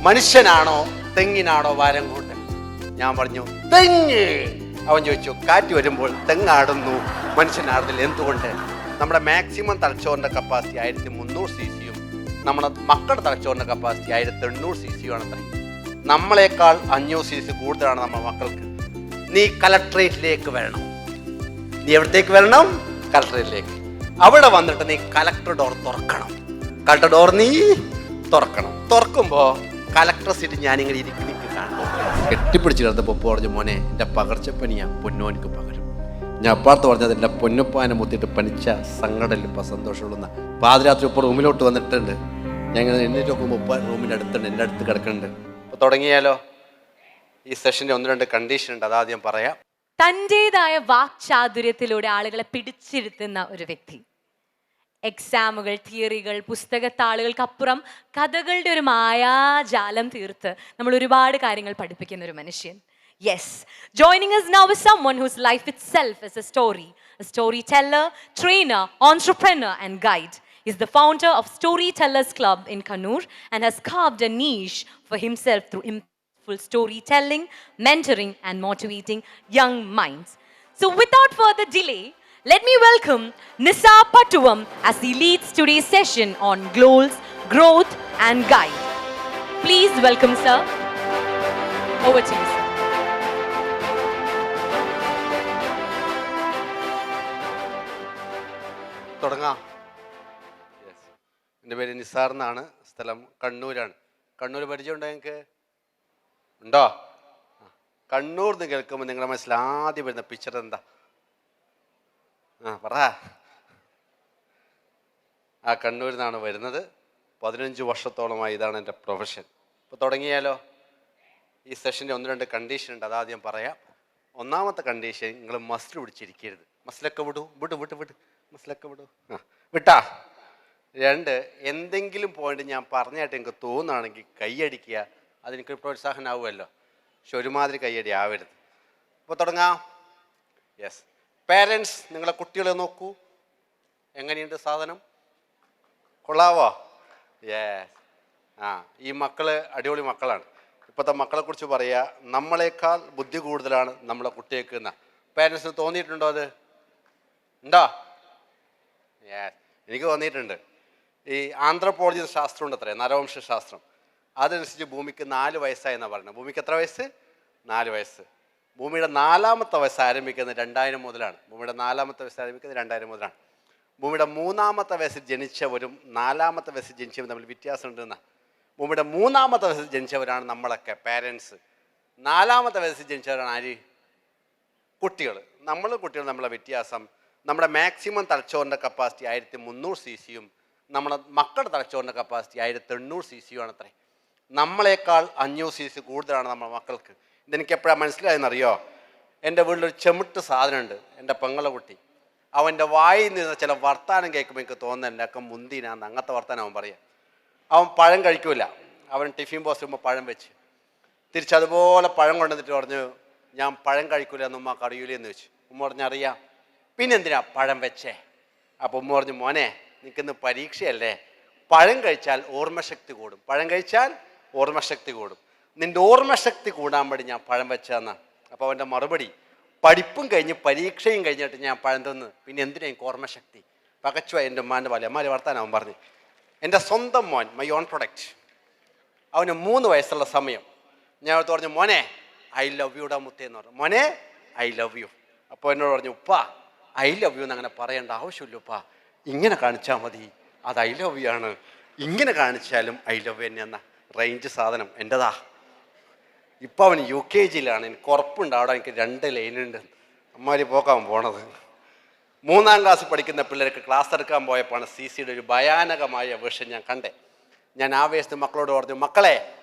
മനുഷ്യനാണോ തെങ്ങിനാണോ വാരം കൂട്ടൽ? ഞാൻ പറഞ്ഞു തെങ്ങ്. അവൻ ചോദിച്ചു കാറ്റ് വരുമ്പോൾ തെങ്ങാടുന്നു മനുഷ്യനാടുന്നില്ല എന്തുകൊണ്ട്? നമ്മുടെ മാക്സിമം തലച്ചോറിന്റെ കപ്പാസിറ്റി 1300 cc നമ്മുടെ മക്കളുടെ തലച്ചോറിന്റെ കപ്പാസിറ്റി 1800 cc ആണത്രേ. നമ്മളെക്കാൾ 500 cc കൂടുതലാണ് നമ്മുടെ മക്കൾക്ക്. നീ കലക്ട്രേറ്റിലേക്ക് വരണം. നീ എവിടത്തേക്ക് വരണം? കലക്ട്രേറ്റിലേക്ക്. അവിടെ വന്നിട്ട് നീ കലക്ടർ ഡോർ തുറക്കണം. കലക്ടർ ഡോർ നീ തുറക്കണം. തുറക്കുമ്പോ കലക്ടർ സീറ്റ് ഞാനിങ്ങനെ ഇരിക്കും കാണും. കെട്ടിപ്പിടിച്ച് കിടന്നപ്പോൾ പറഞ്ഞു മോനെ എൻ്റെ പകർച്ചപ്പനിയാ പൊന്നോനിക്ക് പകരും. ഞാൻ അപ്പാർത്ത് പറഞ്ഞത് എൻ്റെ പൊന്നപ്പാനെ മുത്തിയിട്ട് പനിച്ച സങ്കടമില്ല ഇപ്പം സന്തോഷമുള്ള. പാതിരാത്രി ഇപ്പോൾ റൂമിലോട്ട് വന്നിട്ടുണ്ട്. ഞാൻ ഇങ്ങനെ എണ്ണീറ്റ് നോക്കുമ്പോൾ ഉപ്പ റൂമിൻ്റെ അടുത്തുണ്ട്, എൻ്റെ അടുത്ത് കിടക്കുന്നുണ്ട്. അപ്പോൾ തുടങ്ങിയാലോ? ഈ സെഷൻ്റെ 1-2 കണ്ടീഷൻ ഉണ്ട്, അതാദ്യം പറയാം. തൻ്റെതായ വാക്ചാതുര്യത്തിലൂടെ ആളുകളെ പിടിച്ചിരുത്തുന്ന ഒരു വ്യക്തി. എക്സാമുകൾ, തിയറികൾ, പുസ്തകത്താളുകൾക്കപ്പുറം കഥകളുടെ ഒരു മായാജാലം തീർത്ത് നമ്മൾ ഒരുപാട് കാര്യങ്ങൾ പഠിപ്പിക്കുന്ന ഒരു മനുഷ്യൻ. Yes, joining us now is someone whose life itself is a storyteller, trainer, entrepreneur and guide. He's the founder of Storytellers Club in Kannur and has carved a niche for himself through impactful storytelling, mentoring and motivating young minds. So without further delay, let me welcome Nisa Pattuvam as he leads today's session on goals, growth and guide. Please welcome sir. Over to you sir. തുടങ്ങാം. എൻ്റെ പേര് നിസാർ എന്നാണ്, സ്ഥലം കണ്ണൂരാണ്. കണ്ണൂർ പരിചയമുണ്ടോ നിങ്ങൾക്ക്? ഉണ്ടോ? കണ്ണൂർ എന്ന് കേൾക്കുമ്പോൾ നിങ്ങളുടെ മനസ്സിൽ ആദ്യം വരുന്ന പിക്ചർ എന്താ? പറ. കണ്ണൂരിൽ നിന്നാണ് വരുന്നത്. 15 വർഷത്തോളമായി ഇതാണ് എൻ്റെ പ്രൊഫഷൻ. ഇപ്പോൾ തുടങ്ങിയാലോ? ഈ സെഷൻ്റെ 1-2 കണ്ടീഷൻ ഉണ്ട്, അതാദ്യം പറയാം. ഒന്നാമത്തെ കണ്ടീഷൻ, നിങ്ങൾ മസിൽ പിടിച്ചിരിക്കരുത്. മസിലൊക്കെ വിടൂ മസിലൊക്കെ വിടൂ. വിട്ടാ. 2, എന്തെങ്കിലും പോയിന്റ് ഞാൻ പറഞ്ഞായിട്ട് എനിക്ക് തോന്നുകയാണെങ്കിൽ കൈയടിക്കുക. അതെനിക്ക് പ്രോത്സാഹനമാവുമല്ലോ. പക്ഷെ ഒരുമാതിരി കൈയടി ആവരുത്. അപ്പോൾ തുടങ്ങാം. യെസ്. പേരൻസ്, നിങ്ങളെ കുട്ടികളെ നോക്കൂ. എങ്ങനെയുണ്ട് സാധനം? കൊള്ളാവോ? യെസ്. ഈ മക്കള് അടിപൊളി മക്കളാണ്. ഇപ്പോഴത്തെ മക്കളെക്കുറിച്ച് പറയുക, നമ്മളെക്കാൾ ബുദ്ധി കൂടുതലാണ് നമ്മളെ കുട്ടികൾക്ക് എന്നാ. പേരൻസിന് തോന്നിയിട്ടുണ്ടോ? അത് ഉണ്ടോ? യെസ്, എനിക്ക് തോന്നിയിട്ടുണ്ട്. ഈ ആന്ത്രപ്പോളജി ശാസ്ത്രം ഉണ്ട്, അത്രേ, നരവംശ ശാസ്ത്രം. അതനുസരിച്ച് ഭൂമിക്ക് 4 വയസ്സായെന്നാണ് പറയുന്നത്. ഭൂമിക്ക് എത്ര വയസ്സ്? 4 വയസ്സ്. ഭൂമിയുടെ 4ാമത്തെ വയസ്സ് ആരംഭിക്കുന്നത് 2000 മുതലാണ്. ഭൂമിയുടെ 4ാമത്തെ വയസ്സ് ആരംഭിക്കുന്നത് 2000 മുതലാണ്. ഭൂമിയുടെ 3ാമത്തെ വയസ്സിൽ ജനിച്ചവരും 4ാമത്തെ വയസ്സിൽ ജനിച്ചവരും തമ്മിൽ വ്യത്യാസം ഉണ്ടെന്നാണ്. ഭൂമിയുടെ 3ാമത്തെ വയസ്സിൽ ജനിച്ചവരാണ് നമ്മളൊക്കെ പേരൻസ്. 4ാമത്തെ വയസ്സിൽ ജനിച്ചവരാണ് ആര്? കുട്ടികൾ. കുട്ടികൾ നമ്മളെ വ്യത്യാസം. നമ്മുടെ മാക്സിമം തലച്ചോറിൻ്റെ കപ്പാസിറ്റി 1300 cc നമ്മുടെ മക്കളുടെ തലച്ചോറിൻ്റെ കപ്പാസിറ്റി 1800 cc ആണത്രേ. നമ്മളെക്കാൾ 500 cc കൂടുതലാണ് നമ്മുടെ മക്കൾക്ക്. ഇതെനിക്ക് എപ്പോഴാണ് മനസ്സിലായെന്നറിയോ? എൻ്റെ വീട്ടിലൊരു ചെമിട്ട് സാധനമുണ്ട്, എൻ്റെ പെങ്ങളെ കുട്ടി. അവൻ്റെ വായിൽ നിന്ന് ചില വർത്താനം കേൾക്കുമ്പോൾ എനിക്ക് തോന്നുന്നത് എൻ്റെ ഒക്കെ മുന്തിനാന്ന്, അങ്ങനത്തെ വർത്താനം അവൻ പറയാം. അവൻ പഴം കഴിക്കൂല. അവൻ ടിഫിൻ ബോക്സ് വരുമ്പോൾ പഴം വെച്ച് തിരിച്ചതുപോലെ പഴം കൊണ്ടുവന്നിട്ട് പറഞ്ഞു, ഞാൻ പഴം കഴിക്കൂല എന്ന് ഉമ്മ അറിയൂലെന്ന് വെച്ചു. ഉമ്മ പറഞ്ഞറിയാം. പിന്നെ എന്തിനാ പഴം വെച്ചേ? അപ്പോൾ ഉമ്മ പറഞ്ഞു, മോനെ നിൽക്കുന്ന പരീക്ഷയല്ലേ, പഴം കഴിച്ചാൽ ഓർമ്മശക്തി കൂടും. പഴം കഴിച്ചാൽ ഓർമ്മശക്തി കൂടും. നിൻ്റെ ഓർമ്മശക്തി കൂടാൻ വേണ്ടി ഞാൻ പഴം വെച്ചതെന്നാ. അപ്പോൾ അവൻ്റെ മറുപടി, പഠിപ്പും കഴിഞ്ഞ് പരീക്ഷയും കഴിഞ്ഞിട്ട് ഞാൻ പഴം തന്ന്, പിന്നെ എന്തിനാ എനിക്ക് ഓർമ്മശക്തി? പകച്ചുവാ എൻ്റെ ഉമ്മാൻ്റെ പോലെ. അമ്മാരെ വർത്താനം അവൻ പറഞ്ഞു. എൻ്റെ സ്വന്തം മോൻ, മൈ ഓൺ പ്രൊഡക്റ്റ്, അവന് 3 വയസ്സുള്ള സമയം ഞാൻ അവർക്ക് പറഞ്ഞു, മോനെ ഐ ലവ് യുടാ മുത്തേന്ന് പറഞ്ഞു. മോനെ ഐ ലവ് യു. അപ്പോൾ എന്നോട് പറഞ്ഞു, ഉപ്പാ ഐ ലവ് യു എന്ന് അങ്ങനെ പറയേണ്ട ആവശ്യമില്ല ഉപ്പാ, ഇങ്ങനെ കാണിച്ചാൽ മതി, അത് ഐ ലവ് യു ആണ്. ഇങ്ങനെ കാണിച്ചാലും ഐ ലവ് യു തന്നെ എന്ന റേഞ്ച് സാധനം എൻ്റെതാ. ഇപ്പോൾ അവൻ UKGയിലാണ്. എനിക്ക് ഉറപ്പുണ്ട് അവിടെ എനിക്ക് 2 ലൈനുണ്ട്. അമ്മാരി പോക്കാൻ പോണത്. 3ാം ക്ലാസ് പഠിക്കുന്ന പിള്ളേർക്ക് ക്ലാസ് എടുക്കാൻ പോയപ്പോഴാണ് CCയുടെ ഒരു ഭയാനകമായ വേർഷൻ ഞാൻ കണ്ടേ. ഞാൻ ആവേശത്ത് മക്കളോട് പറഞ്ഞു, മക്കളെ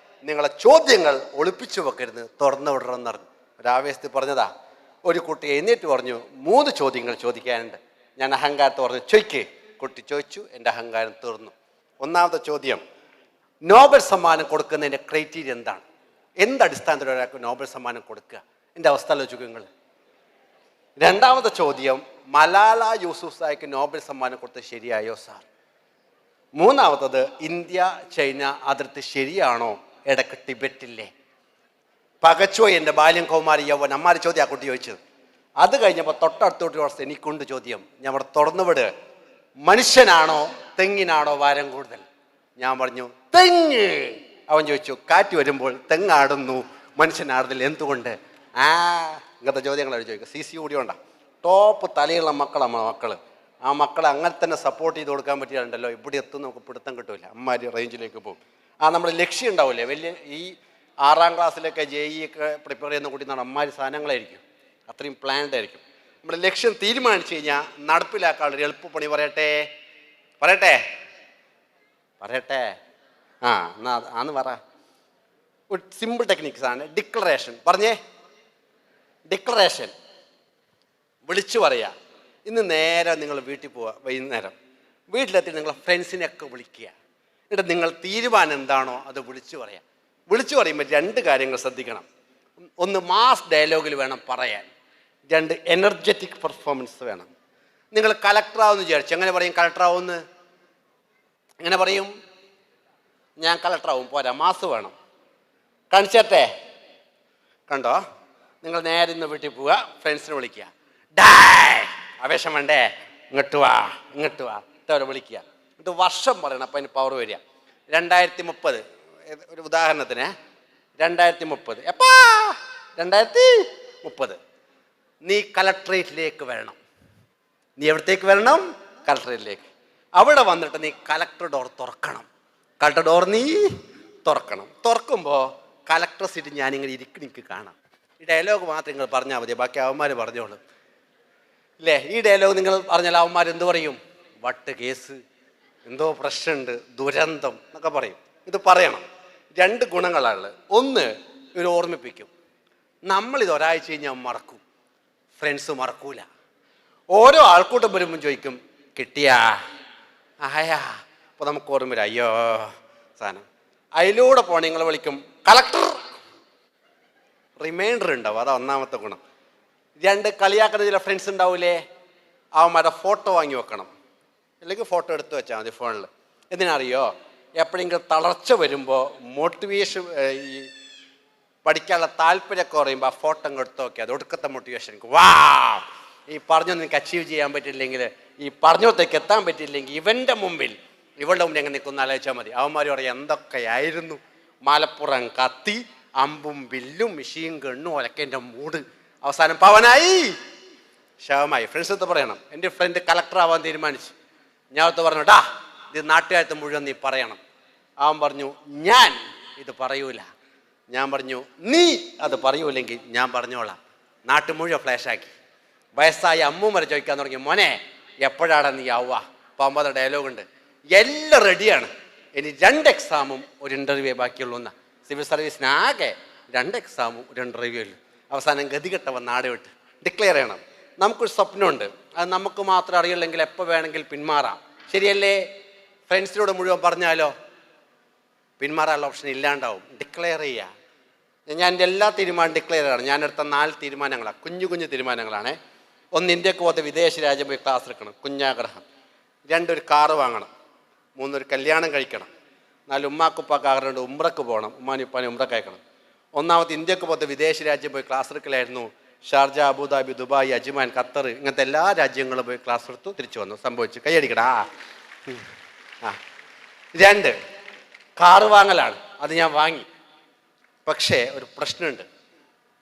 നിങ്ങളെ ചോദ്യങ്ങൾ ഒളിപ്പിച്ചു വെക്കരുത്, തുറന്നു വിടണമെന്ന് പറഞ്ഞു. ഒരാവേശത്ത് പറഞ്ഞതാ. ഒരു കുട്ടി എഴുന്നേറ്റ് പറഞ്ഞു, 3 ചോദ്യങ്ങൾ ചോദിക്കാനുണ്ട്. ഞാൻ അഹങ്കാരത്തെ പറഞ്ഞു, ചോദിക്കേ. കുട്ടി ചോദിച്ചു, എൻ്റെ അഹങ്കാരം തീർന്നു. ഒന്നാമത്തെ ചോദ്യം, നോബൽ സമ്മാനം കൊടുക്കുന്നതിൻ്റെ ക്രൈറ്റീരിയ എന്താണ്? എന്തടിസ്ഥാനത്തിൽ ഒരാൾക്ക് നോബൽ സമ്മാനം കൊടുക്കുക? എൻ്റെ അവസ്ഥ ആലോചിക്കുക നിങ്ങൾ. രണ്ടാമത്തെ ചോദ്യം, മലാല യൂസുഫ്സായിക്ക് നോബൽ സമ്മാനം കൊടുത്തത് ശരിയായോ സാർ? മൂന്നാമത്തത്, ഇന്ത്യ ചൈന അതിർത്തി ശരിയാണോ ഇടക്ക് ടിബറ്റില്ലേ? പകച്ചോ എൻ്റെ ബാല്യം കൗമാരി യൗവൻ അമ്മാര് ചോദ്യം ആ കുട്ടി ചോദിച്ചത്. അത് കഴിഞ്ഞപ്പോൾ തൊട്ടടുത്തോട്ട് വർഷം എനിക്കുണ്ട് ചോദ്യം. ഞാൻ അവിടെ തുറന്നുവിട്, മനുഷ്യനാണോ തെങ്ങിനാണോ ഭാരം കൂടുതൽ? ഞാൻ പറഞ്ഞു തെങ്ങ്. അവൻ ചോദിച്ചു കാറ്റ് വരുമ്പോൾ തെങ്ങാടുന്നു മനുഷ്യനാടുന്നില്ല എന്തുകൊണ്ട്? ഇങ്ങനത്തെ ചോദ്യങ്ങളാണ് ചോദിക്കുക. CC കൂടി ഉണ്ടാ ടോപ്പ് തലയുള്ള മക്കളാണ് മക്കൾ. ആ മക്കളെ അങ്ങനെ തന്നെ സപ്പോർട്ട് ചെയ്ത് കൊടുക്കാൻ പറ്റിയാലുണ്ടല്ലോ ഇവിടെ എത്തും നമുക്ക് പിടുത്തം കിട്ടില്ല, അമ്മാരി റേഞ്ചിലേക്ക് പോകും. നമ്മുടെ ലക്ഷ്യം ഉണ്ടാവില്ലേ വലിയ ഈ 6ാം ക്ലാസ്സിലൊക്കെ JEE ഒക്കെ പ്രിപ്പയർ ചെയ്യുന്ന കുട്ടി എന്നാണ് അമ്മാരി സാധനങ്ങളായിരിക്കും, അത്രയും പ്ലാൻഡ് ആയിരിക്കും. നമ്മുടെ ലക്ഷ്യം തീരുമാനിച്ചു കഴിഞ്ഞാൽ നടപ്പിലാക്കാനുള്ള എളുപ്പപ്പണി പറയട്ടെ പറയട്ടെ പറയട്ടെ എന്നാ ആന്ന് പറ. ഒരു സിമ്പിൾ ടെക്നിക്സ് ആണ് ഡിക്ലറേഷൻ. പറഞ്ഞേ, ഡിക്ലറേഷൻ. വിളിച്ചു പറയാ. ഇന്ന് നേരെ നിങ്ങൾ വീട്ടിൽ പോവുക, വൈകുന്നേരം വീട്ടിലെത്തി നിങ്ങൾ ഫ്രണ്ട്സിനെയൊക്കെ വിളിക്കുക. എന്നിട്ട് നിങ്ങൾ തീരുമാനം എന്താണോ അത് വിളിച്ചു പറയാം. വിളിച്ചു പറയുമ്പോൾ 2 കാര്യങ്ങൾ ശ്രദ്ധിക്കണം. ഒന്ന് മാസ് ഡയലോഗിൽ വേണം പറയാൻ, 2 എനർജറ്റിക് പെർഫോമൻസ് വേണം. നിങ്ങൾ കളക്ടറാവെന്ന് വിചാരിച്ചു. എങ്ങനെ പറയും കളക്ടറാവുമെന്ന്? എങ്ങനെ പറയും? ഞാൻ കളക്ടറാവും പോരാ, മാസ് വേണം. കാണിച്ചേ കണ്ടോ? നിങ്ങൾ നേരെ ഇന്ന് വീട്ടിൽ പോവുക, ഫ്രണ്ട്സിനെ വിളിക്കുക. ആവേശം വേണ്ടേ? ഇങ്ങോട്ട് വാ ഇട്ടവരെ വിളിക്കുക. എന്നിട്ട് വർഷം പറയണം, അപ്പം അതിന് പവർ വരിക. 2030 ഒരു ഉദാഹരണത്തിന് 2030 എപ്പാ 2030 നീ കളക്ടറേറ്റിലേക്ക് വരണം. നീ എവിടത്തേക്ക് വരണം? കളക്ടറേറ്റിലേക്ക്. അവിടെ വന്നിട്ട് നീ കളക്ടർ ഡോർ തുറക്കണം. കളക്ടർ ഡോർ നീ തുറക്കണം. തുറക്കുമ്പോൾ കളക്ടർ സീറ്റ് ഞാനിങ്ങനെ എനിക്ക് കാണാം. ഈ ഡയലോഗ് മാത്രം നിങ്ങൾ പറഞ്ഞാൽ മതി, ബാക്കി അവന്മാർ പറഞ്ഞോളൂ ഇല്ലേ? ഈ ഡയലോഗ് നിങ്ങൾ പറഞ്ഞാൽ അവന്മാർ എന്ത് പറയും? വട്ട് കേസ്, എന്തോ പ്രശ്നമുണ്ട്, ദുരന്തം എന്നൊക്കെ പറയും. ഇത് പറയണം. 2 ഗുണങ്ങളാണുള്ളത്. ഒന്ന്, ഇവർ ഓർമ്മിപ്പിക്കും. നമ്മളിത് ഒരാഴ്ച കഴിഞ്ഞാൽ മറക്കും, ഫ്രണ്ട്സ് മറക്കൂല. ഓരോ ആൾക്കൂട്ടം വരുമ്പം ചോദിക്കും കിട്ടിയാ ആയാ. അപ്പോൾ നമുക്ക് ഓർമ്മ വരും അയ്യോ സാധനം. അതിലൂടെ പോകണം. നിങ്ങൾ വിളിക്കും കളക്ടർ, റിമൈൻഡർ ഉണ്ടാവും. അതാ ഒന്നാമത്തെ ഗുണം. 2, കളിയാക്കുന്ന ചില ഫ്രണ്ട്സ് ഉണ്ടാവൂലേ, അവന്മാരുടെ ഫോട്ടോ വാങ്ങി വെക്കണം, അല്ലെങ്കിൽ ഫോട്ടോ എടുത്ത് വെച്ചാൽ മതി ഫോണിൽ. എന്തിനറിയോ? എപ്പോഴെങ്കിലും തളർച്ച വരുമ്പോൾ മോട്ടിവേഷൻ, ഈ പഠിക്കാനുള്ള താല്പര്യമൊക്കെ പറയുമ്പോൾ ആ ഫോട്ടോ അങ്ങ് എടുത്ത് നോക്കിയാൽ അത് ഒടുക്കത്തെ മോട്ടിവേഷൻ. വാ, ഈ പറഞ്ഞൊന്നും എനിക്ക് അച്ചീവ് ചെയ്യാൻ പറ്റില്ലെങ്കിൽ, ഈ പറഞ്ഞോത്തേക്ക് എത്താൻ പറ്റിയില്ലെങ്കിൽ ഇവൻ്റെ മുമ്പിൽ ഇവളുടെ മുമ്പിൽ എങ്ങനെ നിൽക്കുന്ന ആലോചിച്ചാൽ മതി. അവന്മാർ പറയും എന്തൊക്കെയായിരുന്നു മലപ്പുറം കത്തി, അമ്പും വില്ലും മിഷിയും ഗണ്ണും ഒലക്കേൻ്റെ മൂട്. അവസാനം പവനായി ശവമായി. ഫ്രണ്ട്സ് അടുത്ത് പറയണം എൻ്റെ ഫ്രണ്ട് കളക്ടർ ആവാൻ തീരുമാനിച്ചു. ഞാൻ അടുത്ത് പറഞ്ഞു ഡാ ഇത് നാട്ടുകാരത്ത് മുഴുവൻ നീ പറയണം. അവൻ പറഞ്ഞു ഞാൻ ഇത് പറയൂല. ഞാൻ പറഞ്ഞു നീ അത് പറയൂല്ലെങ്കിൽ ഞാൻ പറഞ്ഞോളാം. നാട്ടു മുഴുവൻ ഫ്ലാഷാക്കി. വയസ്സായ അമ്മൂമ്മരെ ചോദിക്കാൻ തുടങ്ങി മോനെ എപ്പോഴാണ് നീ ആവുക? അപ്പോൾ 50 ഡയലോഗുണ്ട്. എല്ലാം റെഡിയാണ്. ഇനി 2 എക്സാമും ഒരു ഇൻ്റർവ്യൂ ബാക്കിയുള്ളൂ. എന്നാ സിവിൽ സർവീസിനാകെ 2 എക്സാമും ഒരു ഇൻ്റർവ്യൂ ഉള്ളൂ. അവസാനം ഗതികെട്ടവൻ നാട് വിട്ട് ഡിക്ലെയർ ചെയ്യണം. നമുക്കൊരു സ്വപ്നമുണ്ട്, അത് നമുക്ക് മാത്രം അറിയില്ലെങ്കിൽ എപ്പോൾ വേണമെങ്കിൽ പിന്മാറാം. ശരിയല്ലേ? ഫ്രണ്ട്സിനോട് മുഴുവൻ പറഞ്ഞാലോ പിന്മാറാനുള്ള ഓപ്ഷൻ ഇല്ലാണ്ടാവും. ഡിക്ലെയർ ചെയ്യുക. ഞാൻ എൻ്റെ എല്ലാ തീരുമാനം ഡിക്ലെയർ ചെയ്യണം. ഞാൻ എടുത്ത 4 തീരുമാനങ്ങളാണ്, കുഞ്ഞു തീരുമാനങ്ങളാണ്. 1, ഇന്ത്യക്ക് പോകാത്ത വിദേശ രാജ്യം പോയി ക്ലാസ് എടുക്കണം, കുഞ്ഞാഗ്രഹം. 2, ഒരു കാറ് വാങ്ങണം. 3, ഒരു കല്യാണം കഴിക്കണം. 4, ഉമ്മാക്കുപ്പാക്ക് ആഗ്രഹമുണ്ട് ഉംറക്ക് പോകണം, ഉമ്മാനി ഉപ്പാനി ഉംറക്ക് അയക്കണം. 1ാമത്തെ ഇന്ത്യക്ക് പോകാത്ത വിദേശ രാജ്യം പോയി ക്ലാസ് എടുക്കലായിരുന്നു. Sharjah, Abu Dhabi, Dubai, Ajman, Qatar ഇങ്ങനത്തെ എല്ലാ രാജ്യങ്ങളും പോയി ക്ലാസ് എടുത്തു തിരിച്ചു വന്നു. സംഭവിച്ചു. കൈയടിക്കടാ. 2, കാറ് വാങ്ങലാണ്. അത് ഞാൻ വാങ്ങി. പക്ഷേ ഒരു പ്രശ്നമുണ്ട്,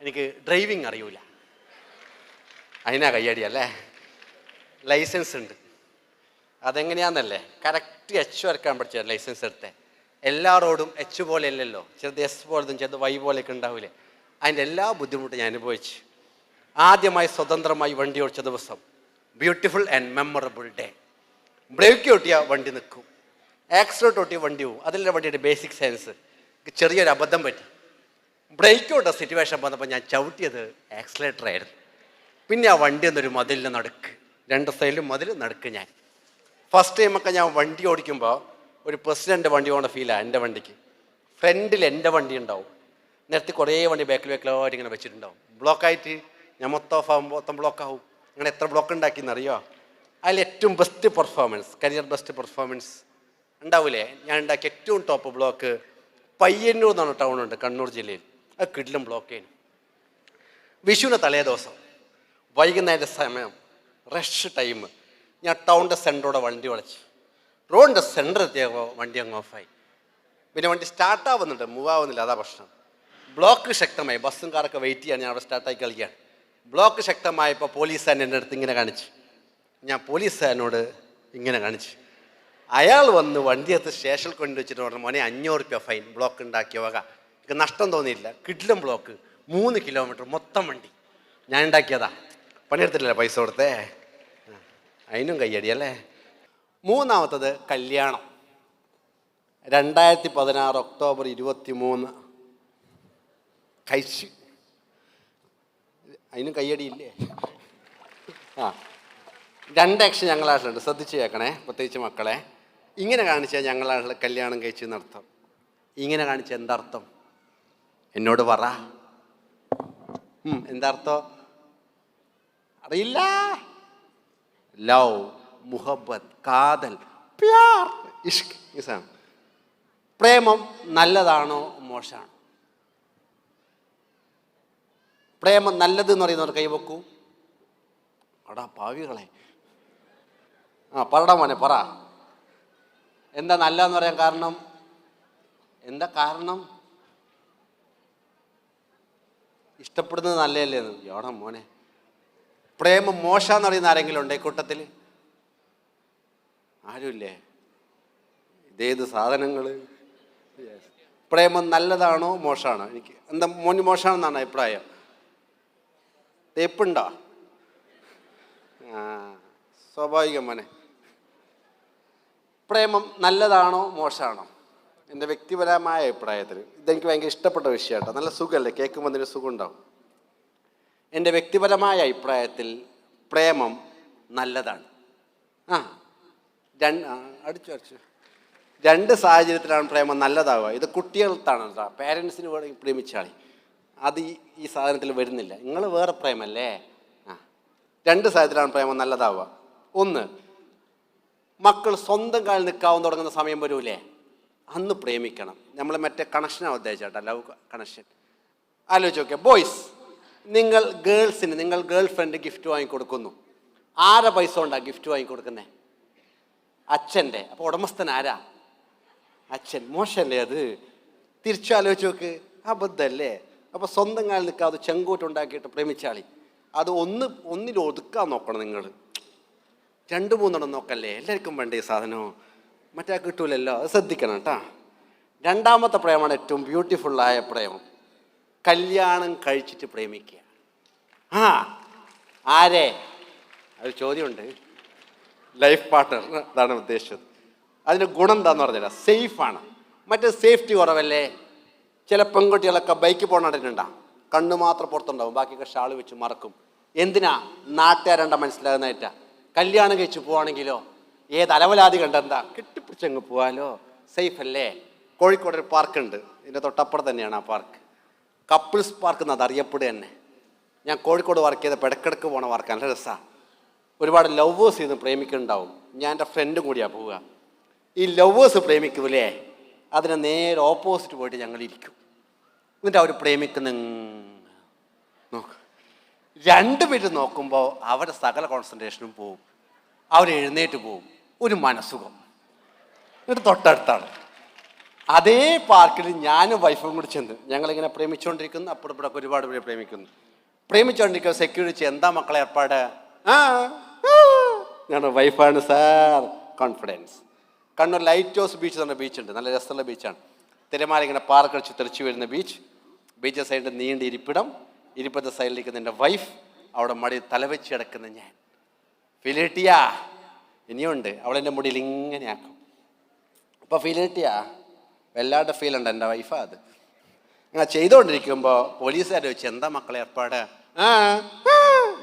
എനിക്ക് ഡ്രൈവിങ് അറിയൂല. അതിനാ കയ്യടിയല്ലേ? ലൈസൻസ് ഉണ്ട്. അതെങ്ങനെയാണെന്നല്ലേ? കറക്റ്റ് H വരക്കാൻ പഠിച്ച ലൈസൻസ് എടുത്തേ. എല്ലാ റോഡും H പോലെ അല്ലല്ലോ, ചിലത് S പോലതും ചിലത് Y പോലെയൊക്കെ ഉണ്ടാവില്ലേ. അതിൻ്റെ എല്ലാ ബുദ്ധിമുട്ടും ഞാൻ അനുഭവിച്ചു. ആദ്യമായി സ്വതന്ത്രമായി വണ്ടി ഓടിച്ച ദിവസം, beautiful and memorable day. Brake ഓട്ടിയാൽ വണ്ടി നിൽക്കും, ആക്സിലേറ്റർ ഓട്ടിയാൽ വണ്ടി പോവും. അതിലെ വണ്ടിയുടെ ബേസിക് സയൻസ്. ചെറിയൊരു അബദ്ധം പറ്റി. ബ്രേക്ക് ഓട്ട സിറ്റുവേഷൻ വന്നപ്പോൾ ഞാൻ ചവിട്ടിയത് ആക്സിലേറ്റർ ആയിരുന്നു. പിന്നെ ആ വണ്ടി എന്നൊരു മതിലിന് നടുക്ക്, 2 സൈഡിലും മതിൽ നടുക്ക്. ഞാൻ ഫസ്റ്റ് ടൈമൊക്കെ ഞാൻ വണ്ടി ഓടിക്കുമ്പോൾ ഒരു പ്രസിഡൻ്റ് വണ്ടി പോകേണ്ട ഫീലാണ് എൻ്റെ വണ്ടിക്ക്. ഫ്രണ്ടിൽ എൻ്റെ വണ്ടി ഉണ്ടാവും, നേരത്തെ കുറേ വണ്ടി ബാക്കിലായിട്ട് ഇങ്ങനെ വെച്ചിട്ടുണ്ടാവും. ബ്ലോക്കായിട്ട് ഞാൻ മൊത്തം ബ്ലോക്കാവും. അങ്ങനെ എത്ര ബ്ലോക്ക് ഉണ്ടാക്കിയെന്നറിയോ? അതിൽ ഏറ്റവും best performance, career best performance ഉണ്ടാവില്ലേ? ഞാൻ ഉണ്ടാക്കിയ ഏറ്റവും ടോപ്പ് ബ്ലോക്ക് പയ്യന്നൂർ എന്ന് പറഞ്ഞ ടൗണുണ്ട് കണ്ണൂർ ജില്ലയിൽ. അത് കിടിലം ബ്ലോക്ക് ചെയ്യുന്നു. വിഷുവിൻ്റെ തലേ ദിവസം വൈകുന്നേര സമയം റഷ് ടൈം. ഞാൻ ടൗണിൻ്റെ സെൻറ്ററോടെ വണ്ടി വളച്ച് റോഡിൻ്റെ സെൻറ്റർ എത്തിയപ്പോൾ വണ്ടി അങ്ങ് ഓഫായി. പിന്നെ വണ്ടി സ്റ്റാർട്ടാവുന്നുണ്ട്, മൂവ് ആവുന്നില്ല, അതാ പ്രശ്നം. ബ്ലോക്ക് ശക്തമായി, ബസ്സും കാറൊക്കെ വെയിറ്റ് ചെയ്യാൻ ഞാൻ അവിടെ സ്റ്റാർട്ടായി കളിക്കുകയാണ്. ബ്ലോക്ക് ശക്തമായപ്പോൾ പോലീസുകാരൻ എൻ്റെ അടുത്ത് ഇങ്ങനെ കാണിച്ചു. ഞാൻ പോലീസുകാരനോട് ഇങ്ങനെ കാണിച്ചു. അയാൾ വന്ന് വണ്ടിയത്ത് സ്റ്റേഷനിൽ കൊണ്ടുവച്ചിട്ട് പറഞ്ഞു, മോനെ 500 രൂപ ഫൈൻ, ബ്ലോക്ക് ഉണ്ടാക്കിയ വക. എനിക്ക് നഷ്ടം തോന്നിയില്ല. കിടിലം ബ്ലോക്ക്, 3 കിലോമീറ്റർ മൊത്തം വണ്ടി. ഞാൻ ഉണ്ടാക്കിയതാ, പണിയെടുത്തിട്ടില്ല, പൈസ കൊടുത്തേ. അതിനും കയ്യടി അല്ലേ. മൂന്നാമത്തത് കല്യാണം. 2016 ഒക്ടോബർ 23 കഴിച്ച്. അതിനും കയ്യടിയില്ലേ? 2 ആക്ഷൻ ഞങ്ങളാട്ടിലുണ്ട്, ശ്രദ്ധിച്ച് കേൾക്കണേ, പ്രത്യേകിച്ച് മക്കളെ. ഇങ്ങനെ കാണിച്ചാൽ ഞങ്ങളാട്ടിൽ കല്യാണം കഴിച്ചു എന്നർത്ഥം. ഇങ്ങനെ കാണിച്ചാൽ എന്താർത്ഥം? എന്നോട് പറ, എന്താർത്ഥം? അറിയില്ല. ലവ്, മുഹബത്ത്, കാതൽ, പ്യാർ, ഇഷ്ക്, ഇസാണ്. പ്രേമം നല്ലതാണോ മോശമാണോ? പ്രേമം നല്ലത് എന്ന് പറയുന്നവർ കൈവെക്കൂ. അടാ പാവികളെ, പറടാ മോനെ, പറ. എന്താ നല്ലതെന്ന് പറയാൻ കാരണം? എന്താ കാരണം? ഇഷ്ടപ്പെടുന്നത് നല്ലതല്ലേ? എവിടെ മോനെ? പ്രേമം മോശമെന്ന് പറയുന്ന ആരെങ്കിലും ഉണ്ടോ ഈ കൂട്ടത്തിൽ? ആരുമില്ലേ? ഇതേത് സാധനങ്ങൾ? പ്രേമം നല്ലതാണോ മോശമാണോ? എനിക്ക് എന്താ മോന് മോശമാണെന്നാണ് അഭിപ്രായം? തേപ്പുണ്ടോ? സ്വാഭാവികം മോനെ. പ്രേമം നല്ലതാണോ മോശമാണോ? എൻ്റെ വ്യക്തിപരമായ അഭിപ്രായത്തിൽ ഇതെനിക്ക് ഭയങ്കര ഇഷ്ടപ്പെട്ട വിഷയമാട്ടോ. നല്ല സുഖമല്ലേ, കേൾക്കുമ്പോൾ അതിന് സുഖം ഉണ്ടാവും. എൻ്റെ വ്യക്തിപരമായ അഭിപ്രായത്തിൽ പ്രേമം നല്ലതാണ്. അടിച്ചു 2 സാഹചര്യത്തിലാണ് പ്രേമം നല്ലതാവുക. ഇത് കുട്ടികൾക്കാണ് കേട്ടോ, പേരൻസിന് വേണമെങ്കിൽ പ്രേമിച്ചാളി. അത് ഈ സാധനത്തിൽ വരുന്നില്ല. നിങ്ങൾ വേറെ പ്രേമല്ലേ. 2 സാഹചര്യത്തിലാണ് പ്രേമം നല്ലതാവുക. 1, മക്കൾ സ്വന്തം കാലിൽ നിൽക്കാവുന്ന തുടങ്ങുന്ന സമയം വരൂലേ, അന്ന് പ്രേമിക്കണം. നമ്മൾ മറ്റേ കണക്ഷനാണ് ഉദ്ദേശിച്ചേട്ടാ, ലവ് കണക്ഷൻ. ആലോചിച്ച് നോക്കിയാൽ ബോയ്സ്, നിങ്ങൾ ഗേൾസിന്, നിങ്ങൾ ഗേൾ ഫ്രണ്ട് ഗിഫ്റ്റ് വാങ്ങിക്കൊടുക്കുന്നു. ആരെ പൈസ കൊണ്ടാണ് ഗിഫ്റ്റ് വാങ്ങിക്കൊടുക്കുന്നത്? അച്ഛൻ്റെ. അപ്പോൾ ഉടമസ്ഥൻ ആരാ? അച്ഛൻ. മോശമല്ലേ അത്? തിരിച്ചാലോചിച്ച് നോക്ക്, അബദ്ധമല്ലേ? അപ്പോൾ സ്വന്തം കാലിൽ നിൽക്കാതെ ചെങ്കോട്ടുണ്ടാക്കിയിട്ട് പ്രേമിച്ചാളി. അത് ഒന്നിൽ ഒതുക്കാൻ നോക്കണം നിങ്ങൾ. 2-3 നോക്കല്ലേ, എല്ലാവർക്കും വേണ്ട ഈ സാധനമോ. മറ്റേ കിട്ടൂലല്ലോ, അത് ശ്രദ്ധിക്കണം കേട്ടാ. 2ാമത്തെ പ്രേമമാണ് ഏറ്റവും ബ്യൂട്ടിഫുള്ളായ പ്രേമം. കല്യാണം കഴിച്ചിട്ട് പ്രേമിക്കുക. ആരെ? ഒരു ചോദ്യമുണ്ട്. ലൈഫ് പാർട്ട്ണർ, അതാണ് ഉദ്ദേശിച്ചത്. അതിൻ്റെ ഗുണം എന്താണെന്ന് പറഞ്ഞില്ല, സേഫാണ്. മറ്റേ സേഫ്റ്റി കുറവല്ലേ. ചില പെൺകുട്ടികളൊക്കെ ബൈക്ക് പോകണ്ടിട്ടുണ്ടാകും, കണ്ണ് മാത്രം പുറത്തുണ്ടാവും, ബാക്കിയൊക്കെ ഷാള് വെച്ച് മറക്കും. എന്തിനാ? നാട്ടുകാരണ്ട മനസ്സിലാകുന്നതായിട്ടാ. കല്യാണം കഴിച്ച് പോവാണെങ്കിലോ ഏത് അലവലാതി കണ്ടെന്താ കെട്ടിപ്പിടിച്ചങ്ങ് പോവാലോ, സേഫ് അല്ലേ. കോഴിക്കോട് ഒരു പാർക്കുണ്ട്, ഇതിൻ്റെ തൊട്ടപ്പുറം തന്നെയാണ് ആ പാർക്ക്. കപ്പിൾസ് പാർക്ക് എന്ന് അത് അറിയപ്പെടുക തന്നെ. ഞാൻ കോഴിക്കോട് വർക്ക് ചെയ്തപ്പോൾ ഇടയ്ക്കിടയ്ക്ക് പോകണ പാർക്ക്, നല്ല രസമാണ്. ഒരുപാട് ലവേഴ്സ് ചെയ്ത് പ്രേമിക്കുന്നുണ്ടാവും. ഞാൻ എൻ്റെ ഫ്രണ്ടും കൂടിയാണ് പോവുക. ഈ ലവേഴ്സ് പ്രേമിക്കൂലേ, അതിന് നേരെ ഓപ്പോസിറ്റ് പോയിട്ട് ഞങ്ങൾ ഇരിക്കും. എന്നിട്ട് അവർ പ്രേമിക്കുന്ന നോക്ക്. 2 പേര് നോക്കുമ്പോൾ അവരുടെ സകല കോൺസെൻട്രേഷനും പോവും. അവർ എഴുന്നേറ്റ് പോവും, ഒരു മനസ്സുഖം. എന്നിട്ട് തൊട്ടടുത്താണ് അതേ പാർക്കിൽ ഞാനും വൈഫും കൂടി ചെന്ന് ഞങ്ങളിങ്ങനെ പ്രേമിച്ചുകൊണ്ടിരിക്കുന്നു. അപ്പുറപ്പുറൊക്കെ ഒരുപാട് പേര് പ്രേമിച്ചുകൊണ്ടിരിക്കുക. സെക്യൂരിറ്റി, എന്താ മക്കളെ ഏർപ്പാട്? ഞാൻ വൈഫാണ് sir. Confidence. Kannur light house beach എന്ന് പറഞ്ഞ ബീച്ചുണ്ട്, നല്ല രസമുള്ള ബീച്ചാണ്. തിരമാല ഇങ്ങനെ പാർക്ക് കളിച്ച് തെറിച്ചു വരുന്ന ബീച്ച്. ബീച്ച് സൈഡിൽ നീണ്ട ഇരിപ്പത്തെ സൈഡിലേക്ക് എൻ്റെ വൈഫ്, അവിടെ മടി തലവെച്ച് കിടക്കുന്ന ഞാൻ. ഫിലേട്ടിയാ ഇനിയുണ്ട്, അവളെൻ്റെ മുടിയിൽ ഇങ്ങനെ ആക്കും. അപ്പോൾ ഫിലേട്ടിയാ വല്ലാണ്ട് ഫീൽ ഉണ്ട്, എൻ്റെ വൈഫാ അത്. അങ്ങനെ ചെയ്തുകൊണ്ടിരിക്കുമ്പോൾ പോലീസുകാർ ചോദിച്ചു, എന്താ മക്കളെ ഏർപ്പാട്?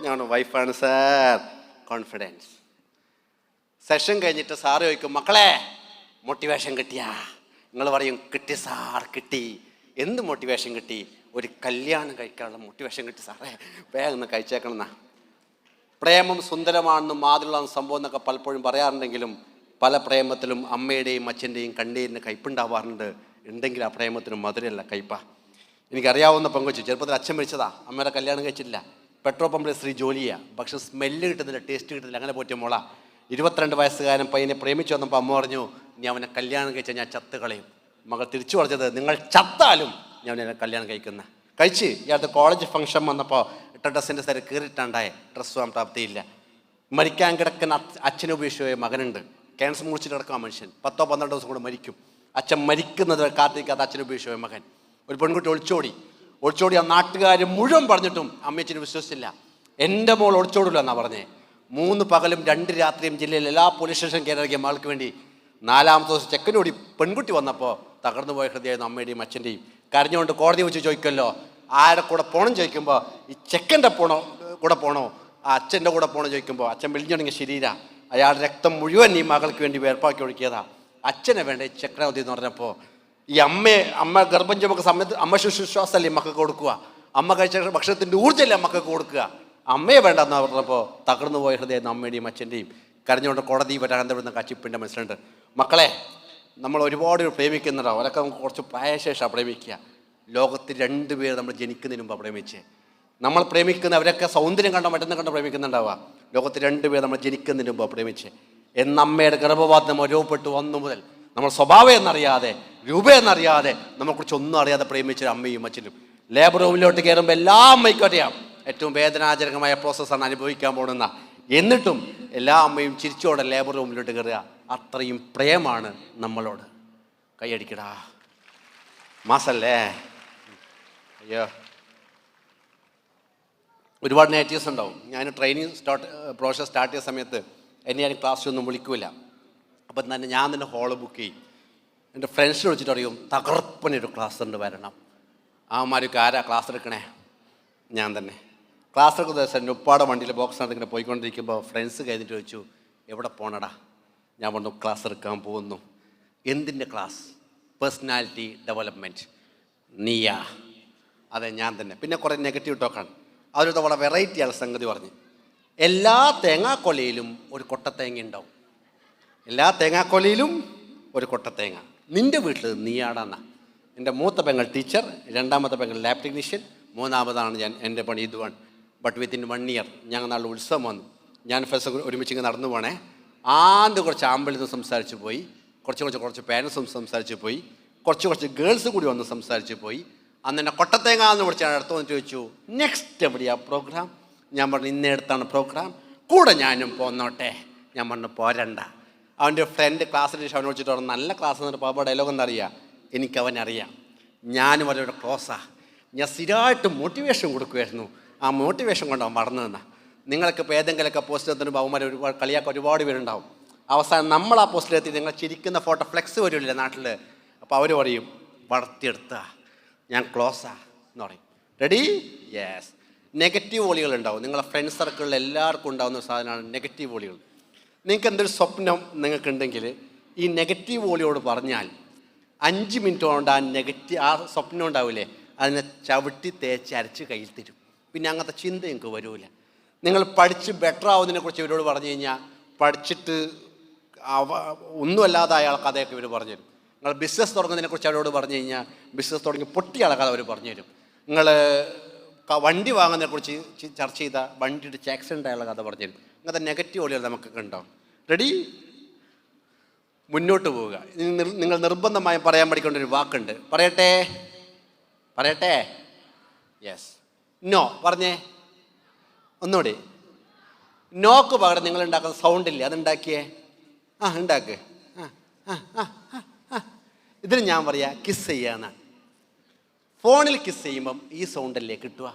ഞാൻ വൈഫാണ് സാർ. കോൺഫിഡൻസ്. സെഷൻ കഴിഞ്ഞിട്ട് സാറ് ചോദിക്കും, മക്കളെ മോട്ടിവേഷൻ കിട്ടിയാ? നിങ്ങൾ പറയും, കിട്ടി സാർ, കിട്ടി. എന്ത് മോട്ടിവേഷൻ കിട്ടി? ഒരു കല്യാണം കഴിക്കാനുള്ള മോട്ടിവേഷൻ കിട്ടി സാറേ, വേഗം ഒന്ന് കഴിച്ചേക്കണം എന്നാ. പ്രേമം സുന്ദരമാണെന്നും മാതൃളാണെന്നും സംഭവം എന്നൊക്കെ പലപ്പോഴും പറയാറുണ്ടെങ്കിലും പല പ്രേമത്തിലും അമ്മയുടെയും അച്ഛൻ്റെയും കണ്ണീരിന് കയ്പുണ്ടാവാറുണ്ട് ഉണ്ടെങ്കിൽ ആ പ്രേമത്തിന് മധുരമല്ല കയ്പ. എനിക്കറിയാവുന്ന പെങ്കൊച്ചു ചെറുപ്പത്തിൽ അച്ഛൻ മരിച്ചതാ, അമ്മയുടെ കല്യാണം കഴിച്ചില്ല, പെട്രോൾ പമ്പിലെ സ്ത്രീ ജോലിയാണ്, പക്ഷെ സ്മെല്ല് കിട്ടുന്നില്ല, ടേസ്റ്റ് കിട്ടുന്നില്ല, അങ്ങനെ പോറ്റിയ മോള. 22 വയസ്സുകാരൻ പയ്യനെ പ്രേമിച്ചു വന്നപ്പോൾ അമ്മ പറഞ്ഞു, നീ അവനെ കല്യാണം കഴിച്ചാൽ ഞാൻ ചത്ത് കളയും. മകൾ തിരിച്ചു പറഞ്ഞത്, നിങ്ങൾ ചത്താലും ഞാൻ അവനെ കല്യാണം കഴിച്ച് ഇയാളുടെ കോളേജ് ഫംഗ്ഷൻ വന്നപ്പോൾ ഇട്ട ഡ്രസ്സിൻ്റെ സ്ഥലം കീറിയിട്ടുണ്ടായ ഡ്രസ്സ് വാൻ പ്രാപ്തിയില്ല. മരിക്കാൻ കിടക്കുന്ന അച്ഛനെ ഉപേക്ഷിച്ച മകനുണ്ട്, ക്യാൻസർ മുറിച്ചിട്ട് കിടക്കുക മനുഷ്യൻ, 10-12 ദിവസം കൂടെ മരിക്കും. അച്ഛൻ മരിക്കുന്നത് കാത്തിരിക്കാത്ത അച്ഛനെ ഉപേക്ഷിച്ച മകൻ. ഒരു പെൺകുട്ടി ഒളിച്ചോടി ആ നാട്ടുകാർ മുഴുവൻ പറഞ്ഞിട്ടും അമ്മയച്ഛനെ വിശ്വസിച്ചില്ല. എൻ്റെ മോൾ ഒളിച്ചോടില്ല എന്നാണ് പറഞ്ഞേ. 3 പകലും 2 രാത്രിയും ജില്ലയിൽ എല്ലാ പോലീസ് സ്റ്റേഷൻ കയറിയ ആൾക്ക് വേണ്ടി 4-ാമത്തെ ദിവസം ചെക്കനോടി പെൺകുട്ടി വന്നപ്പോൾ തകർന്നു പോയ ഹൃദയമായിരുന്നു അമ്മയുടെയും അച്ഛൻ്റെയും. കരഞ്ഞുകൊണ്ട് കോടതി വെച്ച് ചോദിക്കുമല്ലോ, ആരുടെ കൂടെ പോകണം ചോദിക്കുമ്പോൾ, ഈ ചെക്കൻ്റെ കൂടെ പോകണോ ആ അച്ഛൻ്റെ കൂടെ പോകണം ചോദിക്കുമ്പോൾ, അച്ഛൻ വിളിഞ്ഞുണ്ടെങ്കിൽ ശരീര അയാളുടെ രക്തം മുഴുവൻ ഈ മകൾക്ക് വേണ്ടി വേർപ്പാക്കി ഒഴുക്കിയതാ. അച്ഛനെ വേണ്ട ഈ ചെക്കനവധി എന്ന് പറഞ്ഞപ്പോൾ ഈ അമ്മ ഗർഭം ചുമക്ക സമയത്ത് അമ്മ ശുശ്വാസമല്ലേ മക്കൾക്ക് കൊടുക്കുക, അമ്മ കഴിച്ച ഭക്ഷണത്തിൻ്റെ ഊർജ്ജമല്ലേ മക്കൾക്ക് കൊടുക്കുക, അമ്മയെ വേണ്ടെന്ന് പറഞ്ഞപ്പോൾ തകർന്നു പോയ ഹൃദയം അമ്മയുടെയും അച്ഛൻ്റെയും. കരഞ്ഞുകൊണ്ട് കോടതി വരാന്തപ്പെടുന്ന കാച്ചിപ്പിൻ്റെ മനസ്സിലുണ്ട്. മക്കളെ, നമ്മൾ ഒരുപാട് പ്രേമിക്കുന്നുണ്ടാവും, അവരൊക്കെ നമുക്ക് കുറച്ച് പ്രായശേഷം പ്രേമിക്കുക. ലോകത്തിൽ 2 പേര് നമ്മൾ ജനിക്കുന്നതിന് മുമ്പ് പ്രേമിച്ച്. നമ്മൾ പ്രേമിക്കുന്നവരൊക്കെ സൗന്ദര്യം കണ്ടോ മറ്റൊന്നും കണ്ടോ പ്രേമിക്കുന്നുണ്ടാവുക. ലോകത്തിൽ 2 പേര് നമ്മൾ ജനിക്കുന്നതിന് മുമ്പ് പ്രേമിച്ച്. എന്നമ്മയുടെ ഗർഭപാത്രം നമ്മൾ രൂപപ്പെട്ടു വന്നു മുതൽ നമ്മൾ സ്വഭാവം എന്നറിയാതെ, രൂപ എന്നറിയാതെ, നമ്മളെക്കുറിച്ച് ഒന്നും അറിയാതെ പ്രേമിച്ച അമ്മയും അച്ഛനും. ലേബർ റൂമിലോട്ട് കയറുമ്പോൾ എല്ലാ അമ്മയ്ക്കും അറിയാം ഏറ്റവും വേദനാജനകമായ പ്രോസസ്സാണ് അനുഭവിക്കാൻ പോകുന്ന. എന്നിട്ടും എല്ലാ അമ്മയും ചിരിച്ചോടെ ലേബർ റൂമിലോട്ട് കയറുക. അത്രയും പ്രേമാണ് നമ്മളോട്. കൈയടിക്കടാ, മാസല്ലേ. അയ്യോ, ഒരുപാട് നെഗറ്റീവ്സ് ഉണ്ടാവും. ഞാൻ ട്രെയിനിങ് പ്രോസസ് സ്റ്റാർട്ട് ചെയ്ത സമയത്ത് എന്നെ ഞാൻ ക്ലാസ്സിലൊന്നും വിളിക്കില്ല. അപ്പം തന്നെ ഞാൻ തന്നെ ഹോള് ബുക്ക് ചെയ്യും. എൻ്റെ ഫ്രണ്ട്സിനെ വിളിച്ചിട്ട് അറിയും, തകർപ്പനൊരു ക്ലാസ് ഉണ്ട്, വരണം. ആമാർക്ക് ആരാ ക്ലാസ് എടുക്കണേ? ഞാൻ തന്നെ. ക്ലാസ് എടുക്കുന്ന ദിവസം ഉപ്പാടെ വണ്ടിയിൽ ബോക്സ് നടത്തിങ്ങനെ പോയിക്കൊണ്ടിരിക്കുമ്പോൾ ഫ്രണ്ട്സ് കഴിഞ്ഞിട്ട് ചോദിച്ചു, എവിടെ പോകണടാ? ഞാൻ പറഞ്ഞു, ക്ലാസ് എടുക്കാൻ പോകുന്നു. എന്തിൻ്റെ ക്ലാസ്? Personality development. നീയാ? അതെ, ഞാൻ തന്നെ. പിന്നെ കുറേ നെഗറ്റീവ് ടോക്കാണ്. അവരുടെ വളരെ വെറൈറ്റിയാണ് സംഗതി പറഞ്ഞ്. എല്ലാ തേങ്ങാക്കൊലയിലും ഒരു കൊട്ടത്തേങ്ങ ഉണ്ടാവും. എല്ലാ തേങ്ങാക്കൊലയിലും ഒരു കൊട്ടത്തേങ്ങ. നിൻ്റെ വീട്ടിൽ നീയാടാന്നാ. എൻ്റെ മൂത്ത പെങ്ങൾ ടീച്ചർ, 2ാമത്തെ പെങ്ങൾ ലാബ് ടെക്നീഷ്യൻ, 3ാമതാണ് ഞാൻ. എൻ്റെ പണി ഇതുവാണ്. ബട്ട് വിത്തിൻ 1 ഇയർ ഞങ്ങൾ നാളെ ഉത്സവം വന്നു. ഞാൻ ഫസ്റ്റ് ഒരുമിച്ച് ഇങ്ങനെ നടന്നു പോണേ. ആദ്യം കുറച്ച് ആമ്പിളിൽ നിന്ന് സംസാരിച്ച് പോയി, കുറച്ച് പാരൻസും സംസാരിച്ച് പോയി, കുറച്ച് ഗേൾസ് കൂടി വന്ന് സംസാരിച്ച് പോയി. അന്ന് എന്നെ കൊട്ടത്തേങ്ങ എന്ന് വിളിച്ചാണ്. അടുത്ത് വന്ന് ചോദിച്ചു, നെക്സ്റ്റ് എവിടെയാ പ്രോഗ്രാം? ഞാൻ പറഞ്ഞു, ഇന്നടുത്താണ് പ്രോഗ്രാം, കൂടെ ഞാനും പോന്നോട്ടെ. ഞാൻ പറഞ്ഞു, പോരണ്ട. അവൻ്റെ ഫ്രണ്ട് ക്ലാസ്സിൽ അവനെ വിളിച്ചിട്ട് പറഞ്ഞു, നല്ല ക്ലാസ് എന്നിട്ട് പാപ്പ ഡയലോഗ് എന്നറിയാം. എനിക്കവനറിയാം, ഞാനും അവരുടെ ക്ലോസാണ്. ഞാൻ സ്ഥിരമായിട്ട് മോട്ടിവേഷൻ കൊടുക്കുമായിരുന്നു. ആ മോട്ടിവേഷൻ കൊണ്ട് അവൻ മറന്നു നിന്ന. നിങ്ങൾക്ക് ഇപ്പോൾ ഏതെങ്കിലുമൊക്കെ പോസ്റ്റിലെത്തുന്ന അവന്മാർ ഒരുപാട് കളിയാക്കാൻ ഒരുപാട് പേരുണ്ടാവും. അവസാനം നമ്മൾ ആ പോസ്റ്റിലെത്തി നിങ്ങൾ ചിരിക്കുന്ന ഫോട്ടോ ഫ്ലെക്സ് വരുമില്ല നാട്ടിൽ. അപ്പോൾ അവർ പറയും, വളർത്തിയെടുത്ത ഞാൻ ക്ലോസാ എന്ന് പറയും. റെഡി? യെസ്. നെഗറ്റീവ് വോളികളുണ്ടാവും. നിങ്ങളെ ഫ്രണ്ട് സർക്കിളിൽ എല്ലാവർക്കും ഉണ്ടാകുന്ന സാധനമാണ് നെഗറ്റീവ് വോളികൾ. നിങ്ങൾക്ക് എന്തൊരു സ്വപ്നം നിങ്ങൾക്കുണ്ടെങ്കിൽ ഈ നെഗറ്റീവ് വോളിയോട് പറഞ്ഞാൽ 5 മിനിറ്റ് കൊണ്ട് ആ സ്വപ്നം ഉണ്ടാവില്ലേ, അതിനെ ചവിട്ടി തേച്ച് അരച്ച് കയ്യിൽ തരും. പിന്നെ അങ്ങനത്തെ ചിന്ത നിങ്ങൾക്ക് വരൂല. നിങ്ങൾ പഠിച്ച് ബെറ്റർ ആവുന്നതിനെക്കുറിച്ച് ഇവരോട് പറഞ്ഞു കഴിഞ്ഞാൽ, പഠിച്ചിട്ട് ഒന്നുമല്ലാതെ അയാൾ കഥയൊക്കെ ഇവർ പറഞ്ഞു തരും. നിങ്ങൾ ബിസിനസ് തുടങ്ങുന്നതിനെക്കുറിച്ച് അവരോട് പറഞ്ഞു കഴിഞ്ഞാൽ, ബിസിനസ് തുടങ്ങി പൊട്ടിയാളെ കഥ അവർ പറഞ്ഞു തരും. നിങ്ങൾ വണ്ടി വാങ്ങുന്നതിനെക്കുറിച്ച് ചർച്ച ചെയ്ത വണ്ടിയുടെ ആക്സിഡൻ്റ് ആയുള്ള കഥ പറഞ്ഞു തരും. അങ്ങനത്തെ നെഗറ്റീവ് വോളികൾ നമുക്കൊക്കെ ഉണ്ടാവും. റെഡി? മുന്നോട്ട് പോവുക. നിങ്ങൾ നിർബന്ധമായും പറയാൻ പഠിക്കേണ്ട ഒരു വാക്കുണ്ട്. പറയട്ടെ? യെസ്. നോ പറഞ്ഞേ ഒന്നുകൂടി. നോക്ക് പകരം നിങ്ങൾ ഉണ്ടാക്കുന്ന സൗണ്ട് ഇല്ലേ, അതുണ്ടാക്കിയേ. ഉണ്ടാക്ക്. ഇതിന് ഞാൻ പറയാ കിസ് ചെയ്യാന്ന്. ഫോണിൽ കിസ് ചെയ്യുമ്പം ഈ സൗണ്ടല്ലേ കിട്ടുക?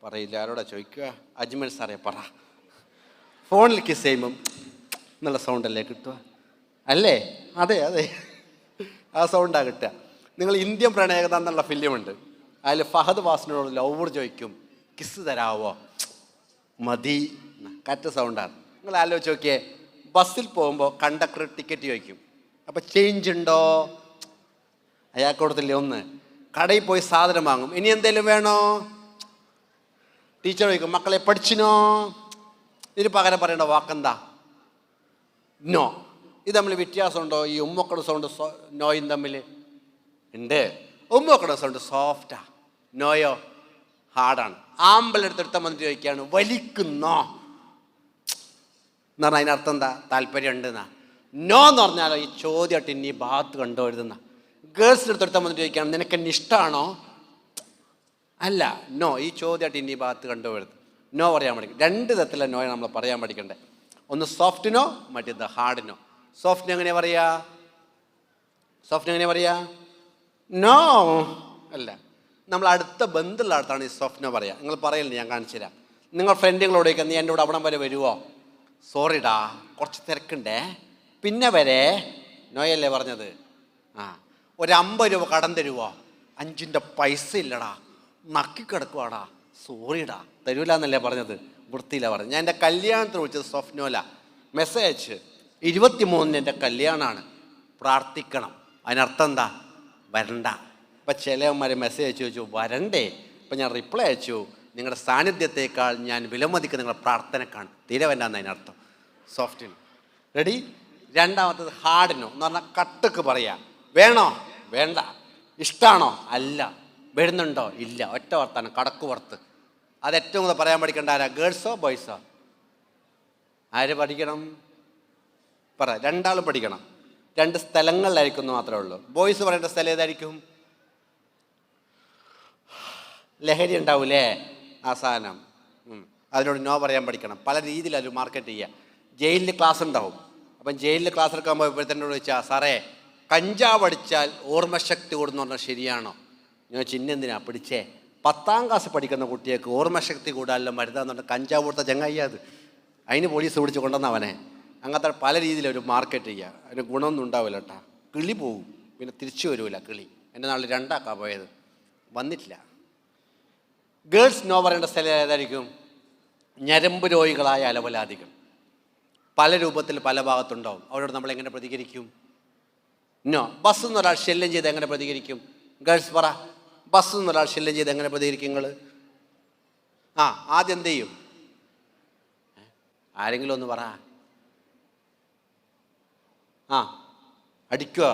പറയില്ല, ആരോടാ ചോദിക്കുക? അജ്മൽ സാറേ പറ. ഫോണിൽ കിസ് ചെയ്യുമ്പം എന്നുള്ള സൗണ്ടല്ലേ കിട്ടുക? അല്ലേ? അതെ, ആ സൗണ്ടാണ് കിട്ടുക. നിങ്ങൾ ഇന്ത്യൻ പ്രണയകഥ എന്നുള്ള ഫിലിമുണ്ട്, അതിൽ ഫഹദ് ഫാസിലിനോട് ലവർ ചോദിക്കും, കിസ് തരാവോ? മതി. കറക്റ്റ് സൗണ്ടാണ്. നിങ്ങൾ ആലോചിച്ച് നോക്കിയേ, ബസ്സിൽ പോകുമ്പോൾ കണ്ടക്ടർ ടിക്കറ്റ് ചോദിക്കും, അപ്പം ചേഞ്ച് ഉണ്ടോ? അയാൾക്ക് കൊടുത്തില്ലേ ഒന്ന്. കടയിൽ പോയി സാധനം വാങ്ങും, ഇനി എന്തെങ്കിലും വേണോ? ടീച്ചർ ചോദിക്കും, മക്കളെ പഠിച്ചിനോ? ഇതിന് പകരം പറയേണ്ട വാക്കെന്താ? നോ. ഇത് തമ്മിൽ വ്യത്യാസമുണ്ടോ? ഈ ഉമ്മക്കളുടെ സൗണ്ട് നോയും തമ്മിൽ ഉണ്ട്. ഉമ്മ വെക്കണ സൗണ്ട് സോഫ്റ്റാ. നോയോ ഹാർഡാണ്. ആമ്പലെടുത്തെടുത്ത വന്നിട്ട് ചോദിക്കുകയാണ് വലിക്കുന്നോ എന്ന് പറഞ്ഞാൽ അതിനർത്ഥം എന്താ? താല്പര്യം ഉണ്ട് എന്നാ. നോ എന്ന് പറഞ്ഞാലോ ഈ ചോദ്യമായിട്ട് ഇനി ഭാഗത്ത് കണ്ടുവരുന്ന. ഗേൾസിൻ്റെ അടുത്തെടുത്താൽ വന്നിട്ട് ചോദിക്കുകയാണ് നിനക്ക് എന്നെ ഇഷ്ടമാണോ? അല്ല, നോ. ഈ ചോദ്യമായിട്ട് ഇനി ഭാഗത്ത് കണ്ടുവരുന്നത്. നോ പറയാൻ പഠിക്കും. രണ്ട് തരത്തിലുള്ള നോയാണ് നമ്മൾ പറയാൻ പഠിക്കണ്ടേ. ഒന്ന് സോഫ്റ്റ് നോ, മറ്റേത് ഹാർഡ് നോ. സോഫ്റ്റിന് എങ്ങനെയാ പറയാ? സോഫ്റ്റിന് എങ്ങനെയാ പറയാ? നോ അല്ല. നമ്മൾ അടുത്ത ബന്ധുള്ള അടുത്താണ് ഈ സോഫ്റ്റ് നോ പറയാ. നിങ്ങൾ പറയില്ല, ഞാൻ കാണിച്ചു തരാം. നിങ്ങൾ ഫ്രണ്ടുകളോടൊക്കെ നീ എൻ്റെ കൂടെ അവിടം വരെ വരുമോ? സോറിടാ കുറച്ച് തിരക്കുണ്ടേ, പിന്നെ വരെ. നോയല്ലേ പറഞ്ഞത്? ആ. ഒരു 50 രൂപ കടം തരുമോ? 5ൻ്റെ പൈസ ഇല്ലടാ, നക്കിക്കിടക്കുവാടാ, സോറിടാ. തരൂല എന്നല്ലേ പറഞ്ഞത്? വൃത്തിയില്ല പറഞ്ഞത്. ഞാൻ എൻ്റെ കല്യാണത്തിന് വിളിച്ചത് സോഫ്റ്റ്നോല. മെസ്സേജ് അയച്ച് 23-ന് എൻ്റെ കല്യാണമാണ്, പ്രാർത്ഥിക്കണം. അതിനർത്ഥം എന്താ? വരണ്ട. ഇപ്പം ചിലവന്മാർ മെസ്സേജ് അയച്ചു ചോദിച്ചു വരണ്ടേ? ഇപ്പം ഞാൻ റിപ്ലൈ അയച്ചു നിങ്ങളുടെ സാന്നിധ്യത്തേക്കാൾ ഞാൻ വിലമതിക്കുന്ന നിങ്ങളുടെ പ്രാർത്ഥനക്കാണ്. തീരെ വേണ്ടാന്ന് അതിനർത്ഥം സോഫ്റ്റിന്. റെഡി? രണ്ടാമത്തത് ഹാർഡിനോ എന്ന് പറഞ്ഞാൽ കട്ടക്ക് പറയാ. വേണോ? വേണ്ട. ഇഷ്ടമാണോ? അല്ല. വരുന്നുണ്ടോ? ഇല്ല. ഒറ്റ വർത്താനം, കടക്ക് പുറത്ത്. അത് ഏറ്റവും കൂടുതൽ പറയാൻ പഠിക്കേണ്ട ആരാ? ഗേൾസോ ബോയ്സോ? ആര് പഠിക്കണം? പറ. രണ്ടാളും പഠിക്കണം. 2 സ്ഥലങ്ങളിലായിരിക്കും എന്ന് മാത്രമേ ഉള്ളൂ. ബോയ്സ് പറയേണ്ട സ്ഥലം ഏതായിരിക്കും? ലഹരി ഉണ്ടാവൂലേ ആ സാധനം. അതിനോട് നോ പറയാൻ പഠിക്കണം. പല രീതിയിൽ അത് മാർക്കറ്റ് ചെയ്യുക. ജയിലിൽ ക്ലാസ് ഉണ്ടാവും. അപ്പം ജയിലിൽ ക്ലാസ് എടുക്കാൻ പോയപ്പോഴത്തേനോട് ചോദിച്ചാൽ സാറേ കഞ്ചാവ് അടിച്ചാൽ ഓർമ്മശക്തി കൂടുന്നു പറഞ്ഞാൽ ശരിയാണോ? ഞാൻ ചിന്നെന്തിനാ പിടിച്ചേ? 10ാം ക്ലാസ് പഠിക്കുന്ന കുട്ടിയേക്ക് ഓർമ്മശക്തി കൂടാനല്ലോ മരുന്നാന്ന് പറഞ്ഞാൽ കഞ്ചാവ് കൊടുത്ത ചങ്ങായി അത്. അതിന് പോലീസ് പിടിച്ച് കൊണ്ടുവന്നവനെ. അങ്ങനത്തെ പല രീതിയിൽ ഒരു മാർക്കറ്റ് ചെയ്യുക. അതിന് ഗുണമൊന്നും ഉണ്ടാവില്ല കേട്ടോ. കിളി പോവും, പിന്നെ തിരിച്ചു വരില്ല കിളി. എൻ്റെ നാളിൽ 2 പോയത്, വന്നിട്ടില്ല. ഗേൾസ് നോ പറയേണ്ട സ്ഥലം ഏതായിരിക്കും? ഞരമ്പ് രോഗികളായ അലവലാദികൾ പല രൂപത്തിൽ പല ഭാഗത്തുണ്ടാവും. അവരോട് നമ്മൾ എങ്ങനെ പ്രതികരിക്കും? നോ. ബസ് എന്നൊരാൾ ശല്യം ചെയ്ത് എങ്ങനെ പ്രതികരിക്കും? ഗേൾസ് പറ. ബസ് എന്നൊരാൾ ശല്യം ചെയ്ത് എങ്ങനെ പ്രതികരിക്കും നിങ്ങൾ? ആദ്യം എന്ത് ചെയ്യും? ആരെങ്കിലും ഒന്ന് പറ. അടിക്കുക.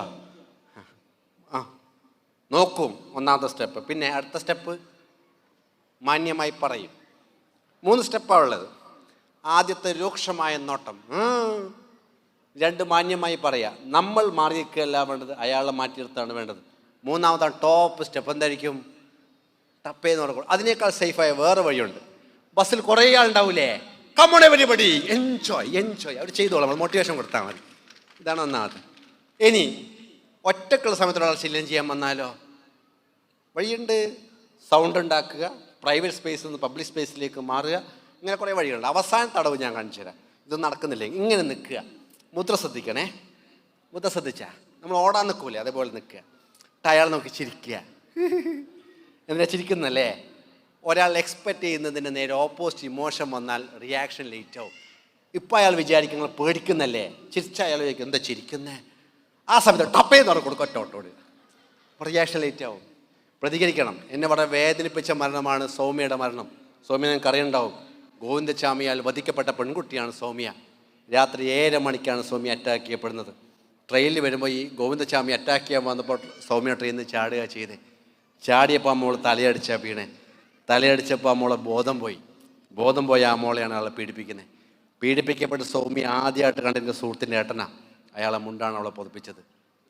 നോക്കും, ഒന്നാമത്തെ സ്റ്റെപ്പ്. പിന്നെ അടുത്ത സ്റ്റെപ്പ് മാന്യമായി പറയും. 3 സ്റ്റെപ്പാണ് ഉള്ളത്. ആദ്യത്തെ രൂക്ഷമായ നോട്ടം. 2 മാന്യമായി പറയാം. നമ്മൾ മാറിയിരിക്കുകയല്ല വേണ്ടത്, അയാളെ മാറ്റി നിർത്താണ് വേണ്ടത്. 3ാമത്തെ ടോപ്പ് സ്റ്റെപ്പ് എന്തായിരിക്കും? ടപ്പേന്ന് പറഞ്ഞു. അതിനേക്കാൾ സേഫായ വേറെ വഴിയുണ്ട്. ബസ്സിൽ കുറേ ആളുണ്ടാവൂലേ? Come on everybody, enjoy enjoy. അവർ ചെയ്തോളാം, നമ്മൾ മോട്ടിവേഷൻ കൊടുത്താൽ മതി. ഇതാണ് ഒന്നാമത്. ഇനി ഒറ്റക്കുള്ള സമയത്തുള്ള ശല്യം ചെയ്യാൻ വന്നാലോ? വഴിയുണ്ട്. സൗണ്ട് ഉണ്ടാക്കുക, പ്രൈവറ്റ് സ്പേസിൽ നിന്ന് പബ്ലിക് സ്പേസിലേക്ക് മാറുക. ഇങ്ങനെ കുറേ വഴികളുണ്ട്. അവസാന തടവ് ഞാൻ കാണിച്ചു തരാം. ഇതൊന്നും നടക്കുന്നില്ലേ? ഇങ്ങനെ നിൽക്കുക. മുദ്ര ശ്രദ്ധിക്കണേ. മുദ്ര ശ്രദ്ധിച്ചാൽ നമ്മൾ ഓടാൻ നിൽക്കൂലേ, അതേപോലെ നിൽക്കുക. അയാൾ നോക്കി ചിരിക്കുക. എന്തിനാ ചിരിക്കുന്നല്ലേ? ഒരാൾ എക്സ്പെക്റ്റ് ചെയ്യുന്നതിന് നേരെ ഓപ്പോസിറ്റ് ഇമോഷൻ വന്നാൽ റിയാക്ഷൻ ലേറ്റ് ആവും. ഇപ്പം അയാൾ വിചാരിക്കും നിങ്ങൾ പേടിക്കുന്നല്ലേ. ചിരിച്ച അയാൾ വിചാരിക്കും എന്താ ചിരിക്കുന്നേ? ആ സമയത്ത് ടപ്പേന്ന് പറഞ്ഞു കൊടുക്കും ഒറ്റോട്ടോട്. റിയാക്ഷൻ ലേറ്റ് ആവും. പ്രതികരിക്കണം. എന്നെ വളരെ വേദനിപ്പിച്ച മരണമാണ് സൗമ്യയുടെ മരണം. സൗമ്യ നിങ്ങൾക്ക് അറിയുണ്ടാവും. ഗോവിന്ദച്ചാമിയാൽ വധിക്കപ്പെട്ട പെൺകുട്ടിയാണ് സൗമ്യ. രാത്രി 7 മണിക്കാണ് സൗമ്യ അറ്റാക്ക് ചെയ്യപ്പെടുന്നത്. ട്രെയിനിൽ വരുമ്പോൾ ഈ ഗോവിന്ദച്ചാമി അറ്റാക്ക് ചെയ്യാൻ വന്നപ്പോൾ സൗമ്യ ട്രെയിനിൽ നിന്ന് ചാടുക ചെയ്തേ. ചാടിയപ്പോൾ ആ മോൾ തലയടിച്ചാൽ വീണേ. തലയടിച്ചപ്പോൾ ആ മോളെ ബോധം പോയി. ബോധം പോയ ആ മോളെയാണ് ആളെ പീഡിപ്പിക്കുന്നത്. പീഡിപ്പിക്കപ്പെട്ട് സൗമ്യ ആദ്യമായിട്ട് കണ്ടിരുന്ന സുഹൃത്തിൻ്റെ ഏട്ടനാ. അയാളെ മുണ്ടാണ് അവളെ പൊതിപ്പിച്ചത്.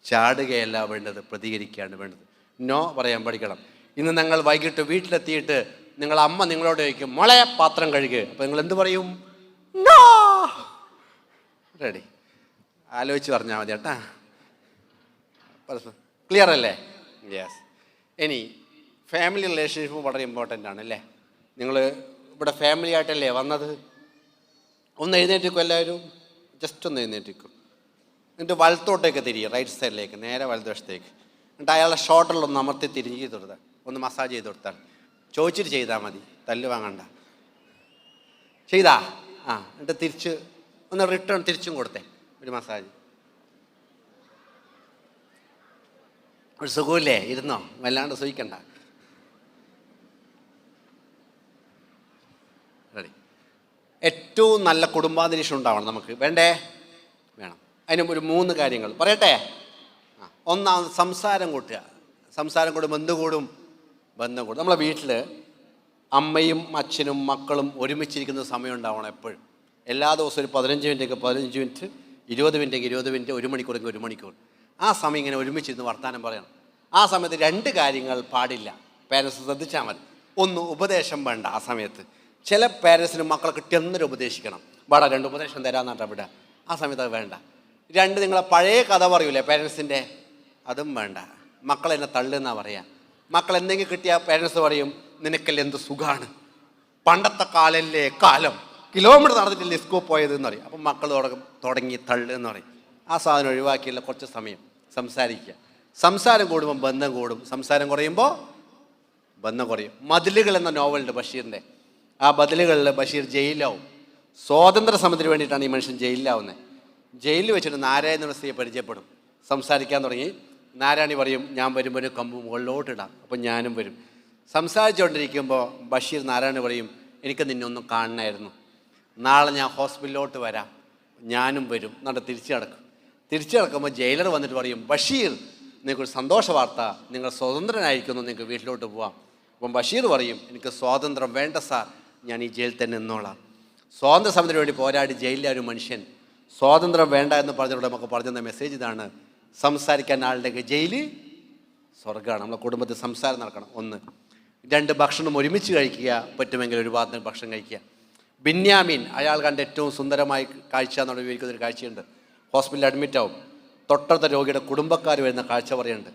ചാടുകയല്ല വേണ്ടത്, പ്രതികരിക്കുകയാണ് വേണ്ടത്. നോ പറയാൻ പഠിക്കണം. ഇന്ന് ഞങ്ങൾ വൈകിട്ട് വീട്ടിലെത്തിയിട്ട് നിങ്ങളെ അമ്മ നിങ്ങളോട് ചോദിക്കും മോളെ പാത്രം കഴുകുക. അപ്പോൾ നിങ്ങൾ എന്ത് പറയും? നോ. റെഡി? ആലോചിച്ച് പറഞ്ഞാൽ മതി കേട്ടാ. ക്ലിയർ അല്ലേ? യെസ്. ഇനി ഫാമിലി റിലേഷൻഷിപ്പ് വളരെ ഇമ്പോർട്ടൻ്റ് ആണ് അല്ലേ? നിങ്ങൾ ഇവിടെ ഫാമിലി ആയിട്ടല്ലേ വന്നത്? ഒന്ന് എഴുന്നേറ്റിക്കും എല്ലാവരും. ജസ്റ്റ് ഒന്ന് എഴുന്നേറ്റിക്കും. എന്നിട്ട് വലത്തോട്ടേക്ക് തിരിയുക, റൈറ്റ് സൈഡിലേക്ക്, നേരെ വലതുവശത്തേക്ക്. എന്നിട്ട് അയാളുടെ ഷോൾഡറിലൊന്ന് അമർത്തി തിരിഞ്ഞ് ചെയ്ത് കൊടുത്താൽ, ഒന്ന് മസാജ് ചെയ്ത് കൊടുത്താൽ. ചോദിച്ചിട്ട് ചെയ്താൽ മതി, തല്ല് വാങ്ങണ്ട. ചെയ്താ? എന്നിട്ട് തിരിച്ച് ഒന്ന് റിട്ടേൺ തിരിച്ചും കൊടുത്തേ ഒരു മസാജ്. ഒരു സുഖമില്ലേ? ഇരുന്നോ, വല്ലാണ്ട് സുഖിക്കണ്ട. റെഡി? ഏറ്റവും നല്ല കുടുംബാന്തരീക്ഷം ഉണ്ടാവണം നമുക്ക്. വേണ്ടേ? വേണം. അതിന് ഒരു 3 കാര്യങ്ങൾ പറയട്ടെ. ഒന്നാമത് സംസാരം കൂട്ടുക. സംസാരം കൂടും, ബന്ധം കൂടും. നമ്മളെ വീട്ടിൽ അമ്മയും അച്ഛനും മക്കളും ഒരുമിച്ചിരിക്കുന്ന സമയം ഉണ്ടാവണം എപ്പോഴും. എല്ലാ ദിവസവും ഒരു 15 മിനിറ്റ് 15 മിനിറ്റ്, 20 മിനിറ്റ് 20 മിനിറ്റ്, 1 മണിക്കൂറെങ്കിൽ 1 മണിക്കൂർ. ആ സമയം ഇങ്ങനെ ഒരുമിച്ചിരുന്ന് വർത്തമാനം പറയണം. ആ സമയത്ത് 2 കാര്യങ്ങൾ പാടില്ല. പേരൻസ് ശ്രദ്ധിച്ചാൽ മതി. ഒന്ന്, ഉപദേശം വേണ്ട. ആ സമയത്ത് ചില പേരൻസിന് മക്കളെ കിട്ടിയെന്നൊരു ഉപദേശിക്കണം. വേടാ 2 ഉപദേശം തരാമെന്നാട്ടാ വിടുക. ആ സമയത്ത് അത് വേണ്ട. 2, നിങ്ങളെ പഴയ കഥ പറയൂലേ പേരൻസിൻ്റെ, അതും വേണ്ട. മക്കളെന്നെ തള്ളുന്നാ പറയാ. മക്കൾ എന്തെങ്കിലും കിട്ടിയാൽ പേരൻസ് പറയും, നിനക്കല്ലേ എന്ത് സുഖമാണ്, പണ്ടത്തെ കാലല്ലേ കാലം, കിലോമീറ്റർ നടന്നിട്ടില്ലേ സ്കൂൾ പോയത് എന്ന് പറയും. അപ്പം മക്കൾ തുടങ്ങി തള്ളു എന്ന് പറയും. ആ സാധനം ഒഴിവാക്കിയുള്ള കുറച്ച് സമയം സംസാരിക്കുക. സംസാരം കൂടുമ്പോൾ ബന്ധം കൂടും, സംസാരം കുറയുമ്പോൾ ബന്ധം കുറയും. മതിലുകൾ എന്ന നോവലുണ്ട് ബഷീറിൻ്റെ. ആ മതിലുകളിൽ ബഷീർ ജയിലിലാവും. സ്വാതന്ത്ര്യ സമരത്തിന് വേണ്ടിയിട്ടാണ് ഈ മനുഷ്യൻ ജയിലിലാവുന്നത്. ജയിലിൽ വെച്ചിട്ട് നാരായണ എന്ന സ്ത്രീയെ പരിചയപ്പെടും. സംസാരിക്കാൻ തുടങ്ങി. നാരായണി പറയും, ഞാൻ വരുമ്പോൾ ഒരു കമ്പ് മുകളിലോട്ടിടാം, അപ്പം ഞാനും വരും. സംസാരിച്ചുകൊണ്ടിരിക്കുമ്പോൾ ബഷീർ നാരായണ പറയും, എനിക്ക് നിന്നെ ഒന്നും കാണണമായിരുന്നു, നാളെ ഞാൻ ഹോസ്പിറ്റലിലോട്ട് വരാം, ഞാനും വരും എന്നിട്ട് തിരിച്ചു നടക്കുമ്പോൾ ജയിലർ വന്നിട്ട് പറയും, ബഷീർ നിങ്ങൾക്കൊരു സന്തോഷ വാർത്ത, നിങ്ങൾ സ്വതന്ത്രനായിരിക്കുന്നു, നിങ്ങൾക്ക് വീട്ടിലോട്ട് പോവാം. അപ്പം ബഷീർ പറയും, എനിക്ക് സ്വാതന്ത്ര്യം വേണ്ട സാർ, ഞാൻ ഈ ജയിലിൽ തന്നെ നിന്നോളാം. സ്വാതന്ത്ര്യ സമരത്തിന് വേണ്ടി പോരാടി ജയിലിലെ ഒരു മനുഷ്യൻ സ്വാതന്ത്ര്യം വേണ്ട എന്ന് പറഞ്ഞുകൊണ്ട് നമുക്ക് പറഞ്ഞ മെസ്സേജ് ഇതാണ്. സംസാരിക്കാൻ ആളുടെ ജയില് സ്വർഗ്ഗമാണ്. നമ്മളെ കുടുംബത്തിൽ സംസാരം നടക്കണം. 1. 2, ഭക്ഷണം ഒരുമിച്ച് കഴിക്കുക, പറ്റുമെങ്കിൽ ഒരു ഭാഗത്തിന് ഭക്ഷണം കഴിക്കുക. ബിന്യാമീൻ, അയാൾ കണ്ട ഏറ്റവും സുന്ദരമായ കാഴ്ച എന്നുള്ള വിവരിക്കുന്നൊരു കാഴ്ചയുണ്ട്. ഹോസ്പിറ്റലിൽ അഡ്മിറ്റ് ആവും. തൊട്ടടുത്ത രോഗിയുടെ കുടുംബക്കാർ വരുന്ന കാഴ്ച പറയുന്നുണ്ട്.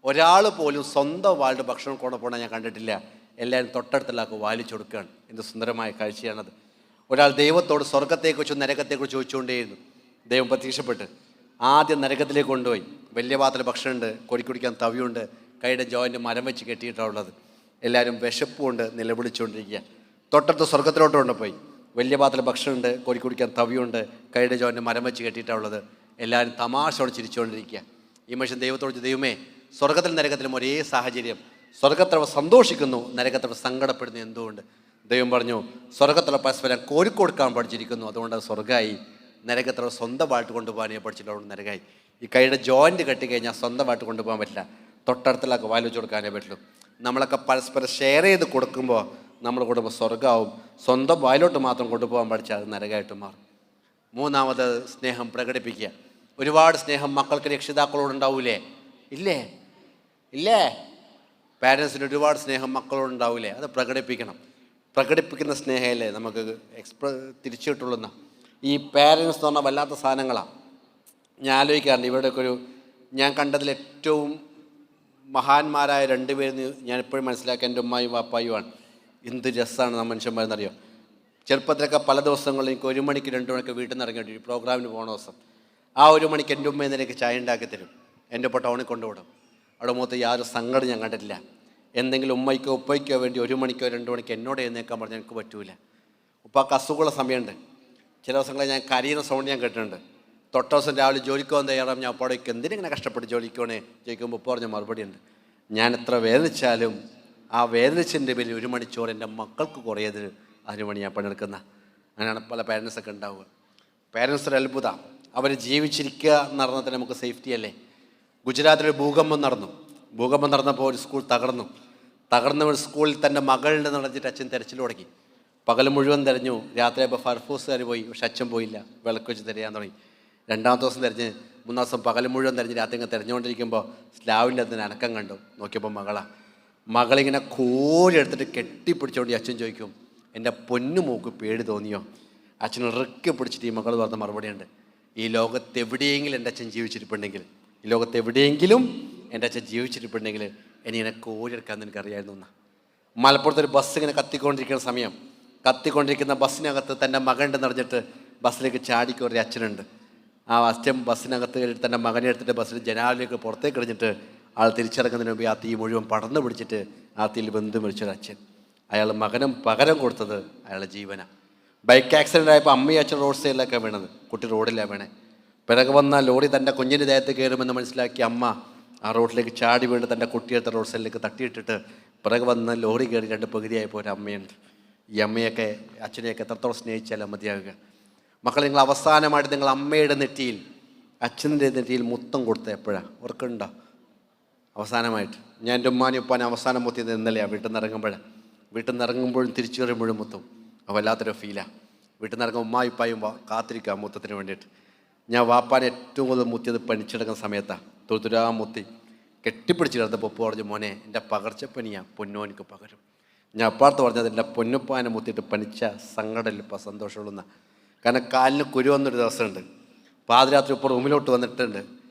ഒരാൾ പോലും സ്വന്തം വാളുടെ ഭക്ഷണം കൊണ്ടുപോകണം ഞാൻ കണ്ടിട്ടില്ല. എല്ലാവരും തൊട്ടടുത്തുള്ളാൾക്ക് വാലിച്ചു കൊടുക്കുകയാണ്. എന്ത് സുന്ദരമായ കാഴ്ചയാണത്. ഒരാൾ ദൈവത്തോട് സ്വർഗത്തെക്കുറിച്ചും നരകത്തെക്കുറിച്ച് ചോദിച്ചുകൊണ്ടേയിരുന്നു. ദൈവം പ്രത്യക്ഷപ്പെട്ട് ആദ്യം നരകത്തിലേക്ക് കൊണ്ടുപോയി. വലിയ പാത്രത്തിൽ ഭക്ഷണമുണ്ട്, കുടിക്കാൻ തവിയുണ്ട്, കൈയുടെ ജോയിൻ്റ് മരം വെച്ച് കെട്ടിയിട്ടുള്ളത്. എല്ലാവരും വിശപ്പുകൊണ്ട് നിലവിളിച്ചുകൊണ്ടിരിക്കുക. തൊട്ടടുത്ത് സ്വർഗത്തിലോട്ട് കൊണ്ടുപോയി. വലിയ പാത്രത്തിൽ ഭക്ഷണമുണ്ട്, കുടിക്കാൻ തവിയുണ്ട്, കൈയുടെ ജോയിൻ്റ് മരം വെച്ച് കെട്ടിയിട്ടുള്ളത്. എല്ലാവരും തമാശയോടെ ചിരിച്ചുകൊണ്ടിരിക്കുക. ഈ മനുഷ്യൻ ദൈവത്തോട്, ദൈവമേ, സ്വർഗത്തിലും നരകത്തിലും ഒരേ സാഹചര്യം, സ്വർഗത്തിൽ സന്തോഷിക്കുന്നു, നരകത്തിൽ സങ്കടപ്പെടുന്നു, എന്തുകൊണ്ട്? ദൈവം പറഞ്ഞു, സ്വർഗത്തിലെ പരസ്പരം കോരിക്കൊടുക്കാൻ പഠിച്ചിരിക്കുന്നു, അതുകൊണ്ട് സ്വർഗ്ഗമായി. നരകത്തിൽ സ്വന്തമായിട്ട് കൊണ്ടുപോകാനേ പഠിച്ചിട്ടുള്ളതുകൊണ്ട് നരകമായി. ഈ കൈയുടെ ജോയിൻ്റ് കെട്ടിക്കഴിഞ്ഞാൽ സ്വന്തമായിട്ട് കൊണ്ടുപോകാൻ പറ്റില്ല, തൊട്ടടുത്തുള്ളൊക്കെ വാല് വെച്ച് കൊടുക്കാനേ പറ്റുള്ളൂ. നമ്മളൊക്കെ പരസ്പരം ഷെയർ ചെയ്ത് കൊടുക്കുമ്പോൾ നമ്മൾ കുടുംബം സ്വർഗ്ഗമാവും. സ്വന്തം വായിലോട്ട് മാത്രം കൊണ്ടുപോകാൻ പഠിച്ചാൽ അത് നരകമായിട്ട് മാറും. 3, സ്നേഹം പ്രകടിപ്പിക്കുക. ഒരുപാട് സ്നേഹം മക്കൾക്ക് രക്ഷിതാക്കളോടുണ്ടാവൂലേ? ഇല്ലേ? പാരൻസിന് ഒരുപാട് സ്നേഹം മക്കളോടുണ്ടാവൂലേ? അത് പ്രകടിപ്പിക്കുന്ന സ്നേഹമല്ലേ നമുക്ക് തിരിച്ചു കിട്ടുള്ളൂ. ഈ പാരൻസ് എന്ന് പറഞ്ഞാൽ വല്ലാത്ത സാധനങ്ങളാണ്. ഞാൻ ആലോചിക്കാറുണ്ട്, ഇവിടെയൊക്കെ ഞാൻ കണ്ടതിൽ ഏറ്റവും മഹാന്മാരായ 2 പേരെന്ന് ഞാൻ എപ്പോഴും മനസ്സിലാക്കുക എൻ്റെ ഉമ്മായും വാപ്പായുമാണ്. എന്ത് രസമാണ് ആ മനുഷ്യന്മാരെന്നറിയോ. ചെറുപ്പത്തിലൊക്കെ പല ദിവസങ്ങളിൽ എനിക്ക് 1 മണിക്ക് 2 മണിക്ക് വീട്ടിൽ നിന്ന് ഇറങ്ങിയിട്ട് പ്രോഗ്രാമിന് പോകുന്ന ദിവസം ആ 1 മണിക്ക് എൻ്റെ ഉമ്മ എനിക്ക് ചായ ഉണ്ടാക്കി തരും. എൻ്റെ ഇപ്പോൾ ടൗണിൽ കൊണ്ടുവിടും. അവിടെ മുഖത്ത് യാതൊരു സങ്കടം ഞാൻ കണ്ടിട്ടില്ല. എന്തെങ്കിലും ഉമ്മയ്ക്കോ ഉപ്പയ്ക്കോ വേണ്ടി 1 മണിക്കോ 2 മണിക്കോ എന്നോട് എഴുന്നേക്കാൻ പറഞ്ഞാൽ എനിക്ക് പറ്റൂല. ഉപ്പാക്ക് അസുഖമുള്ള സമയമുണ്ട്. ചില ദിവസങ്ങളിൽ ഞാൻ കരയുന്ന സൗണ്ട് ഞാൻ കേട്ടിട്ടുണ്ട്. തൊട്ട ദിവസം രാവിലെ ജോലിക്ക് പോകാൻ തയ്യാറാകും. ഞാൻ അപ്പോഴേക്ക് എന്തിനിങ്ങനെ കഷ്ടപ്പെട്ട് ജോലിക്കോണേ ചോദിക്കുമ്പോൾ ഉപ്പ പറഞ്ഞ മറുപടി ഉണ്ട്, ഞാൻ എത്ര വേദനിച്ചാലും ആ വേദനിച്ചതിൻ്റെ പേരിൽ 1 മണിച്ചോറ് എൻ്റെ മക്കൾക്ക് കുറേതിൽ 1 മണി ഞാൻ പണിയെടുക്കുന്ന. അങ്ങനെയാണ് പല പാരൻസൊക്കെ ഉണ്ടാവുക. പാരൻസൊരു അത്ഭുതം. അവർ ജീവിച്ചിരിക്കുക എന്ന് പറഞ്ഞാൽ നമുക്ക് സേഫ്റ്റി അല്ലേ. ഗുജറാത്തിലൊരു ഭൂകമ്പം നടന്നപ്പോൾ ഒരു സ്കൂൾ തകർന്ന ഒരു സ്കൂളിൽ തൻ്റെ മകളുടെ നടന്നിട്ട് അച്ഛൻ തെരച്ചിൽ തുടങ്ങി. പകൽ മുഴുവൻ തിരഞ്ഞു. രാത്രിയായപ്പോൾ ഫയർഫോഴ്സുകാർ പോയി, പക്ഷെ അച്ഛൻ പോയില്ല. വിളക്ക് വെച്ച് തിരയാൻ തുടങ്ങി. 2ാമത്തെ ദിവസം തിരഞ്ഞ്, 3 ദിവസം പകൽ മുഴുവൻ തിരഞ്ഞ് രാത്രി ഇങ്ങനെ തിരഞ്ഞുകൊണ്ടിരിക്കുമ്പോൾ സ്ലാവിൻ്റെ അതിന് അനക്കം കണ്ടു. നോക്കിയപ്പോൾ മകളിങ്ങനെ കോരിയെടുത്തിട്ട് കെട്ടിപ്പിടിച്ചുകൊണ്ട് അച്ഛൻ ചോദിക്കും, എൻ്റെ പൊന്നു മൂക്ക് പേടി തോന്നിയോ? അച്ഛൻ ഇറുക്കി പിടിച്ചിട്ട് ഈ മകൾ പറഞ്ഞ മറുപടിയുണ്ട്, ഈ ലോകത്തെവിടെയെങ്കിലും എൻ്റെ അച്ഛൻ ജീവിച്ചിരിപ്പുണ്ടെങ്കിൽ എൻ്റെ അച്ഛൻ ജീവിച്ചിരിപ്പുണ്ടെങ്കിൽ ഇങ്ങനെ കോരിയെടുക്കാമെന്ന് എനിക്കറിയായിരുന്നു എന്നാ. മലപ്പുറത്തൊരു ബസ് ഇങ്ങനെ കത്തിക്കൊണ്ടിരിക്കുന്ന ബസ്സിനകത്ത് തൻ്റെ മകൻ്റെ നിറഞ്ഞിട്ട് ബസ്സിലേക്ക് ചാടിക്കൊരു അച്ഛനുണ്ട്. ആ അച്ഛൻ ബസ്സിനകത്ത് തൻ്റെ മകനെ എടുത്തിട്ട് ബസ്സിൽ ജനാലിലേക്ക് പുറത്തേക്ക് എറിഞ്ഞിട്ട് ആൾ തിരിച്ചിറങ്ങുന്നതിന് മുമ്പ് ആ തീ മുഴുവൻ പടർന്നു പിടിച്ചിട്ട് ആ തീയിൽ ബന്ധു മരിച്ചൊരു അച്ഛൻ. അയാൾ മകനും പകരം കൊടുത്തത് അയാളുടെ ജീവനാണ്. ബൈക്ക് ആക്സിഡൻ്റ് ആയപ്പോൾ അമ്മയും അച്ഛൻ റോഡ് സൈഡിലൊക്കെ വീണത്, കുട്ടി റോഡിലാണ് വീണേ. പിറകെ വന്ന ലോറി തൻ്റെ കുഞ്ഞിൻ്റെ ദേഹത്ത് കയറുമെന്ന് മനസ്സിലാക്കി അമ്മ ആ റോഡിലേക്ക് ചാടി വീണ് തൻ്റെ കുട്ടിയെടുത്ത റോഡ് സൈഡിലേക്ക് തട്ടിയിട്ടിട്ട് പിറകെ വന്ന് ലോറി കയറി 2 പകുതിയായപ്പോൾ ഒരു അമ്മയുണ്ട്. ഈ അമ്മയൊക്കെ അച്ഛനെയൊക്കെ എത്രത്തോളം സ്നേഹിച്ചാലും മതിയാവുക. മക്കളെ, നിങ്ങൾ അവസാനമായിട്ട് നിങ്ങൾ അമ്മയുടെ നെറ്റിയിൽ അച്ഛൻ്റെ നെറ്റിയിൽ മുത്തം കൊടുത്ത എപ്പോഴാണ്? ഓർക്കുന്നുണ്ടോ? അവസാനമായിട്ട് ഞാൻ എൻ്റെ ഉമ്മാനും ഉപ്പാനും അവസാനം മുത്തിയത് ഇന്നലെയാണ്. വീട്ടിൽ നിന്ന് ഇറങ്ങുമ്പോഴും തിരിച്ചു വരുമ്പോഴും മുത്തും. അപ്പോൾ വല്ലാത്തൊരു ഫീലാണ്. വീട്ടിൽ നിന്ന് ഇറങ്ങുമ്പോൾ ഉമ്മായും ഉപ്പായും കാത്തിരിക്കുക മുത്തത്തിന് വേണ്ടിയിട്ട്. ഞാൻ വാപ്പാനെ ഏറ്റവും കൂടുതൽ മുത്തിയത് പനിച്ചെടുക്കുന്ന സമയത്താണ്. തുരുതുരാ മുത്തി കെട്ടിപ്പിടിച്ച് കിടന്നപ്പോൾ ഉപ്പ് പറഞ്ഞു, മോനെ എൻ്റെ പകർച്ചപ്പനിയാണ്, പൊന്നോനിക്ക് പകരും. ഞാൻ അപ്പാർത്ത് പറഞ്ഞത് എൻ്റെ പൊന്നുപ്പാനെ മുത്തിയിട്ട് പനിച്ച സങ്കടമില്ല, ഇപ്പം സന്തോഷമുള്ള. കാരണം കാലിന് കുരു വന്നൊരു ദിവസമുണ്ട്. പാതിരാത്രി ഇപ്പോൾ റൂമിലോട്ട് വന്നിട്ടുണ്ട്.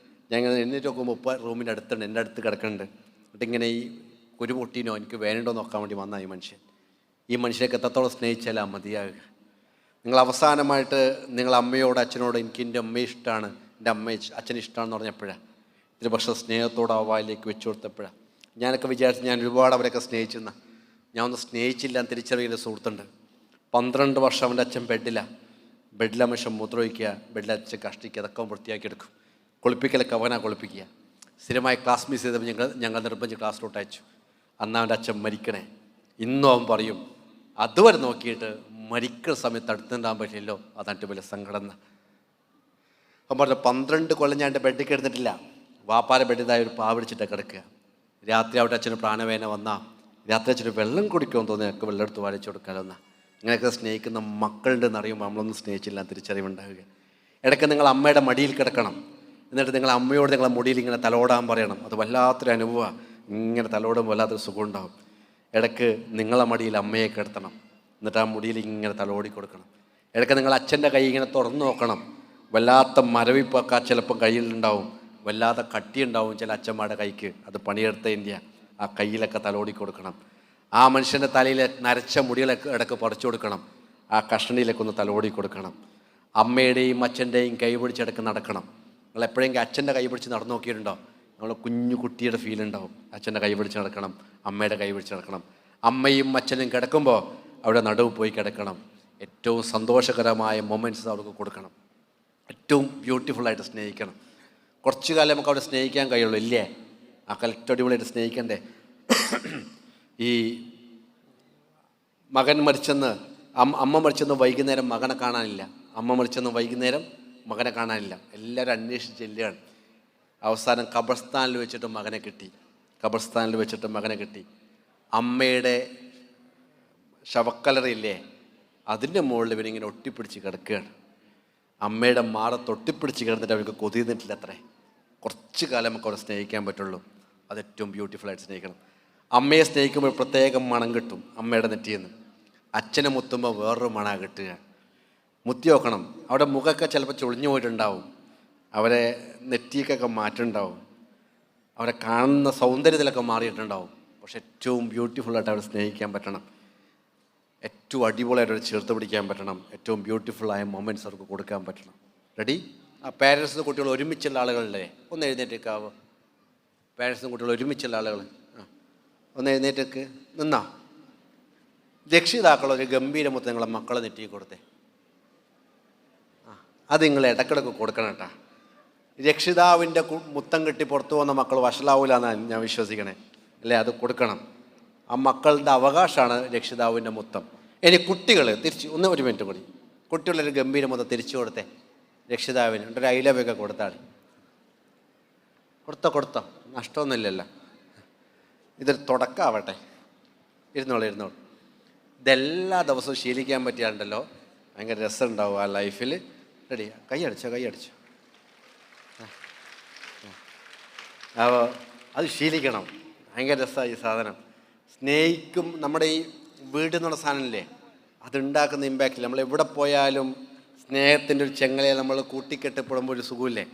ഞാൻ എണ്ണീറ്റ് നോക്കുമ്പോൾ ഉപ്പ റൂമിൻ്റെ അടുത്തുണ്ട്, എൻ്റെ അടുത്ത് കിടക്കുന്നുണ്ട്. എന്നിട്ട് ഇങ്ങനെ ഈ കുരു പൊട്ടീനോ എനിക്ക് വേണ്ടോ നോക്കാൻ വേണ്ടി വന്ന ഈ മനുഷ്യനൊക്കെ എത്രത്തോളം സ്നേഹിച്ചാലാ മതിയാകുക. നിങ്ങൾ അവസാനമായിട്ട് നിങ്ങൾ അമ്മയോട് അച്ഛനോട് എനിക്ക് എൻ്റെ അമ്മയെ ഇഷ്ടമാണ്, എൻ്റെ അച്ഛനെ ഇഷ്ടമാണെന്ന് പറഞ്ഞപ്പോഴാണ്, ഇതിന് പക്ഷേ സ്നേഹത്തോടെ ആ വായിലേക്ക് വെച്ചു കൊടുത്തപ്പോഴാണ് ഞാനൊക്കെ വിചാരിച്ച് ഞാൻ ഒരുപാട് അവരൊക്കെ സ്നേഹിച്ചെന്ന. ഞാൻ ഒന്ന് സ്നേഹിച്ചില്ല എന്ന് തിരിച്ചറിയുന്ന സുഹൃത്തുണ്ട്. 12 വർഷം അവൻ്റെ അച്ഛൻ ബെഡിലെ മനുഷ്യൻ മൂത്രമൊഴിക്കുക, ബെഡിലെ അച്ഛൻ കഷ്ടിക്കുക, അതൊക്കെ വൃത്തിയാക്കി എടുക്കും. കുളിപ്പിക്കലൊക്കെ അവനാ കുളിപ്പിക്കുക. സ്ഥിരമായി ക്ലാസ് മിസ് ചെയ്തപ്പോൾ ഞങ്ങൾ നിർബന്ധിച്ച് ക്ലാസ്സിലോട്ട് അയച്ചു. അന്ന് അവൻ്റെ അച്ഛൻ മരിക്കണേ. ഇന്നും അവൻ പറയും, അതുവരെ നോക്കിയിട്ട് മരിക്കുന്ന സമയത്ത് അടുത്തുണ്ടാകാൻ പറ്റില്ലല്ലോ, അതായിട്ട് വലിയ സങ്കടം. അവൻ പറഞ്ഞു 12 കൊല്ലം ഞാൻ എൻ്റെ ബെഡിൽ കിടന്നിട്ടില്ല. വാപ്പാരെ ബെഡിതായ ഒരു പാ പിടിച്ചിട്ട് കിടക്കുക. രാത്രി അവിടെ അച്ഛന് പ്രാണവേദന വന്നാൽ രാത്രി അച്ഛന് വെള്ളം കുടിക്കുമെന്ന് തോന്നി ഞങ്ങൾക്ക് വെള്ളം എടുത്ത് വായിച്ചു കൊടുക്കാമെന്ന. ഇങ്ങനെയൊക്കെ സ്നേഹിക്കുന്ന മക്കളുണ്ടെന്ന് അറിയുമ്പോൾ നമ്മളൊന്നും സ്നേഹിച്ചില്ല തിരിച്ചറിവുണ്ടാവുക. ഇടയ്ക്ക് നിങ്ങൾ അമ്മയുടെ മടിയിൽ കിടക്കണം. എന്നിട്ട് നിങ്ങൾ അമ്മയോട് നിങ്ങളെ മുടിയിൽ ഇങ്ങനെ തലോടാൻ പറയണം. അത് വല്ലാത്തൊരു അനുഭവമാണ്. ഇങ്ങനെ തലോടുമ്പോൾ വല്ലാത്തൊരു സുഖം ഉണ്ടാവും. ഇടയ്ക്ക് നിങ്ങളെ മടിയിൽ അമ്മയെ കിടത്തണം. എന്നിട്ട് ആ മുടിയിൽ ഇങ്ങനെ തലോടി കൊടുക്കണം. ഇടയ്ക്ക് നിങ്ങൾ അച്ഛൻ്റെ കൈ ഇങ്ങനെ തുറന്നു നോക്കണം. വല്ലാത്ത മരവിപ്പൊക്കെ ചിലപ്പം കയ്യിലുണ്ടാവും, വല്ലാത്ത കട്ടിയുണ്ടാവും ചില അച്ഛന്മാരുടെ കൈക്ക്. അത് പണിയെടുത്ത ഇന്ത്യ ആ കയ്യിലൊക്കെ തലോടി കൊടുക്കണം. ആ മനുഷ്യൻ്റെ തലയിലെ നരച്ച മുടികളൊക്കെ ഇടയ്ക്ക് പറിച്ചു കൊടുക്കണം. ആ കഷണിയിലൊക്കെ ഒന്ന് തലോടി കൊടുക്കണം. അമ്മയുടെയും അച്ഛൻ്റെയും കൈ പിടിച്ചിടക്ക് നടക്കണം. നിങ്ങൾ എപ്പോഴെങ്കിലും അച്ഛൻ്റെ കൈ പിടിച്ച് നടന്നു നോക്കിയിട്ടുണ്ടോ? നമ്മൾ കുഞ്ഞു കുട്ടിയുടെ ഫീൽ ഉണ്ടാവും. അച്ഛൻ്റെ കൈ പിടിച്ച് നടക്കണം, അമ്മയുടെ കൈ പിടിച്ച് നടക്കണം. അമ്മയും അച്ഛനും കിടക്കുമ്പോൾ അവിടെ നടുവ് പോയി കിടക്കണം. ഏറ്റവും സന്തോഷകരമായ മൊമെൻറ്റ്സ് അവർക്ക് കൊടുക്കണം. ഏറ്റവും ബ്യൂട്ടിഫുള്ളായിട്ട് സ്നേഹിക്കണം. കുറച്ചു കാലം നമുക്ക് അവിടെ സ്നേഹിക്കാൻ കഴിയുള്ളൂ, ഇല്ലേ? ആ കാലത്ത് അടിപൊളിയായിട്ട് സ്നേഹിക്കണ്ടേ? ഈ മകൻ മരിച്ചെന്ന് അമ്മ മരിച്ചെന്ന് വൈകുന്നേരം മകനെ കാണാനില്ല, അമ്മ മരിച്ചെന്ന് വൈകുന്നേരം മകനെ കാണാനില്ല. എല്ലാവരും അന്വേഷിച്ച് ചെല്ലുകയാണ്. അവസാനം ഖബർസ്ഥാനിൽ വെച്ചിട്ട് മകനെ കിട്ടി. അമ്മയുടെ ശവക്കലറയില്ലേ, അതിൻ്റെ മുകളിൽ ഇവനിങ്ങനെ ഒട്ടിപ്പിടിച്ച് കിടക്കുകയാണ്. അമ്മയുടെ മാറത്ത് ഒട്ടിപ്പിടിച്ച് കിടന്നിട്ട് അവർക്ക് കൊതിയുന്നിട്ടില്ല അത്രേ. കുറച്ച് കാലം നമുക്ക് അവിടെ സ്നേഹിക്കാൻ പറ്റുള്ളൂ. അത് ഏറ്റവും ബ്യൂട്ടിഫുള്ളായിട്ട് സ്നേഹിക്കണം. അമ്മയെ സ്നേഹിക്കുമ്പോൾ പ്രത്യേകം മണം കിട്ടും അമ്മയുടെ നെറ്റിയിൽ നിന്ന്. അച്ഛനെ മുത്തുമ്പോൾ വേറൊരു മണമാണ് കിട്ടുക. മുത്തി നോക്കണം. അവിടെ മുഖമൊക്കെ ചിലപ്പോൾ ചൊളിഞ്ഞു പോയിട്ടുണ്ടാവും, അവരെ നെറ്റിക്കൊക്കെ മാറ്റുണ്ടാവും, അവരെ കാണുന്ന സൗന്ദര്യത്തിലൊക്കെ മാറിയിട്ടുണ്ടാവും. പക്ഷെ ഏറ്റവും ബ്യൂട്ടിഫുള്ളായിട്ട് അവരെ സ്നേഹിക്കാൻ പറ്റണം. ഏറ്റവും അടിപൊളിയായിട്ട് അവരെ ചേർത്ത് പിടിക്കാൻ പറ്റണം. ഏറ്റവും ബ്യൂട്ടിഫുള്ളായ മൊമെൻറ്റ്സ് അവർക്ക് കൊടുക്കാൻ പറ്റണം. റെഡി? ആ പേരൻസ് കുട്ടികൾ ഒരുമിച്ചുള്ള ആളുകളല്ലേ, ഒന്ന് എഴുന്നേറ്റേക്കാവോ? പേരൻസും കുട്ടികൾ ഒരുമിച്ചുള്ള ആളുകൾ ഒന്ന് എഴുന്നേറ്റേക്ക് നിന്നാ. രക്ഷിതാക്കൾ ഒരു ഗംഭീരമുത്ത് നിങ്ങളെ മക്കളെ നെറ്റി കൊടുത്തേ. അത് നിങ്ങൾ ഇടക്കിടക്ക് കൊടുക്കണം കേട്ടാ. രക്ഷിതാവിൻ്റെ മുത്തം കെട്ടി പുറത്തു പോകുന്ന മക്കൾ വഷളാവൂല എന്നാണ് ഞാൻ വിശ്വസിക്കണേ, അല്ലേ? അത് കൊടുക്കണം. ആ മക്കളുടെ അവകാശമാണ് രക്ഷിതാവിൻ്റെ മുത്തം. ഇനി കുട്ടികൾ തിരിച്ച് ഒരു മിനിറ്റ് കൂടി, കുട്ടികളൊരു ഗംഭീര മുത്തം തിരിച്ചു കൊടുത്തേ രക്ഷിതാവിന്. ഒരു ഐലവൊക്കെ കൊടുത്താൽ കൊടുത്തോ, നഷ്ടമൊന്നുമില്ലല്ലോ. ഇതൊരു തുടക്കമാവട്ടെ. ഇരുന്നോളൂ. ഇതെല്ലാ ദിവസവും ശീലിക്കാൻ പറ്റിയാണ്ടല്ലോ ഭയങ്കര രസം ഉണ്ടാവും ആ ലൈഫിൽ. റെഡി? കൈയടിച്ചോ. അപ്പോൾ അത് ശീലിക്കണം. ഭയങ്കര രസമാണ് ഈ സാധനം. സ്നേഹിക്കും. നമ്മുടെ ഈ വീട് എന്നുള്ള സാധനമില്ലേ, അതുണ്ടാക്കുന്ന ഇമ്പാക്റ്റിൽ നമ്മൾ എവിടെ പോയാലും സ്നേഹത്തിൻ്റെ ഒരു ചെങ്ങലയെ നമ്മൾ കൂട്ടിക്കെട്ടപ്പെടുമ്പോൾ ഒരു സുഖമില്ലേ?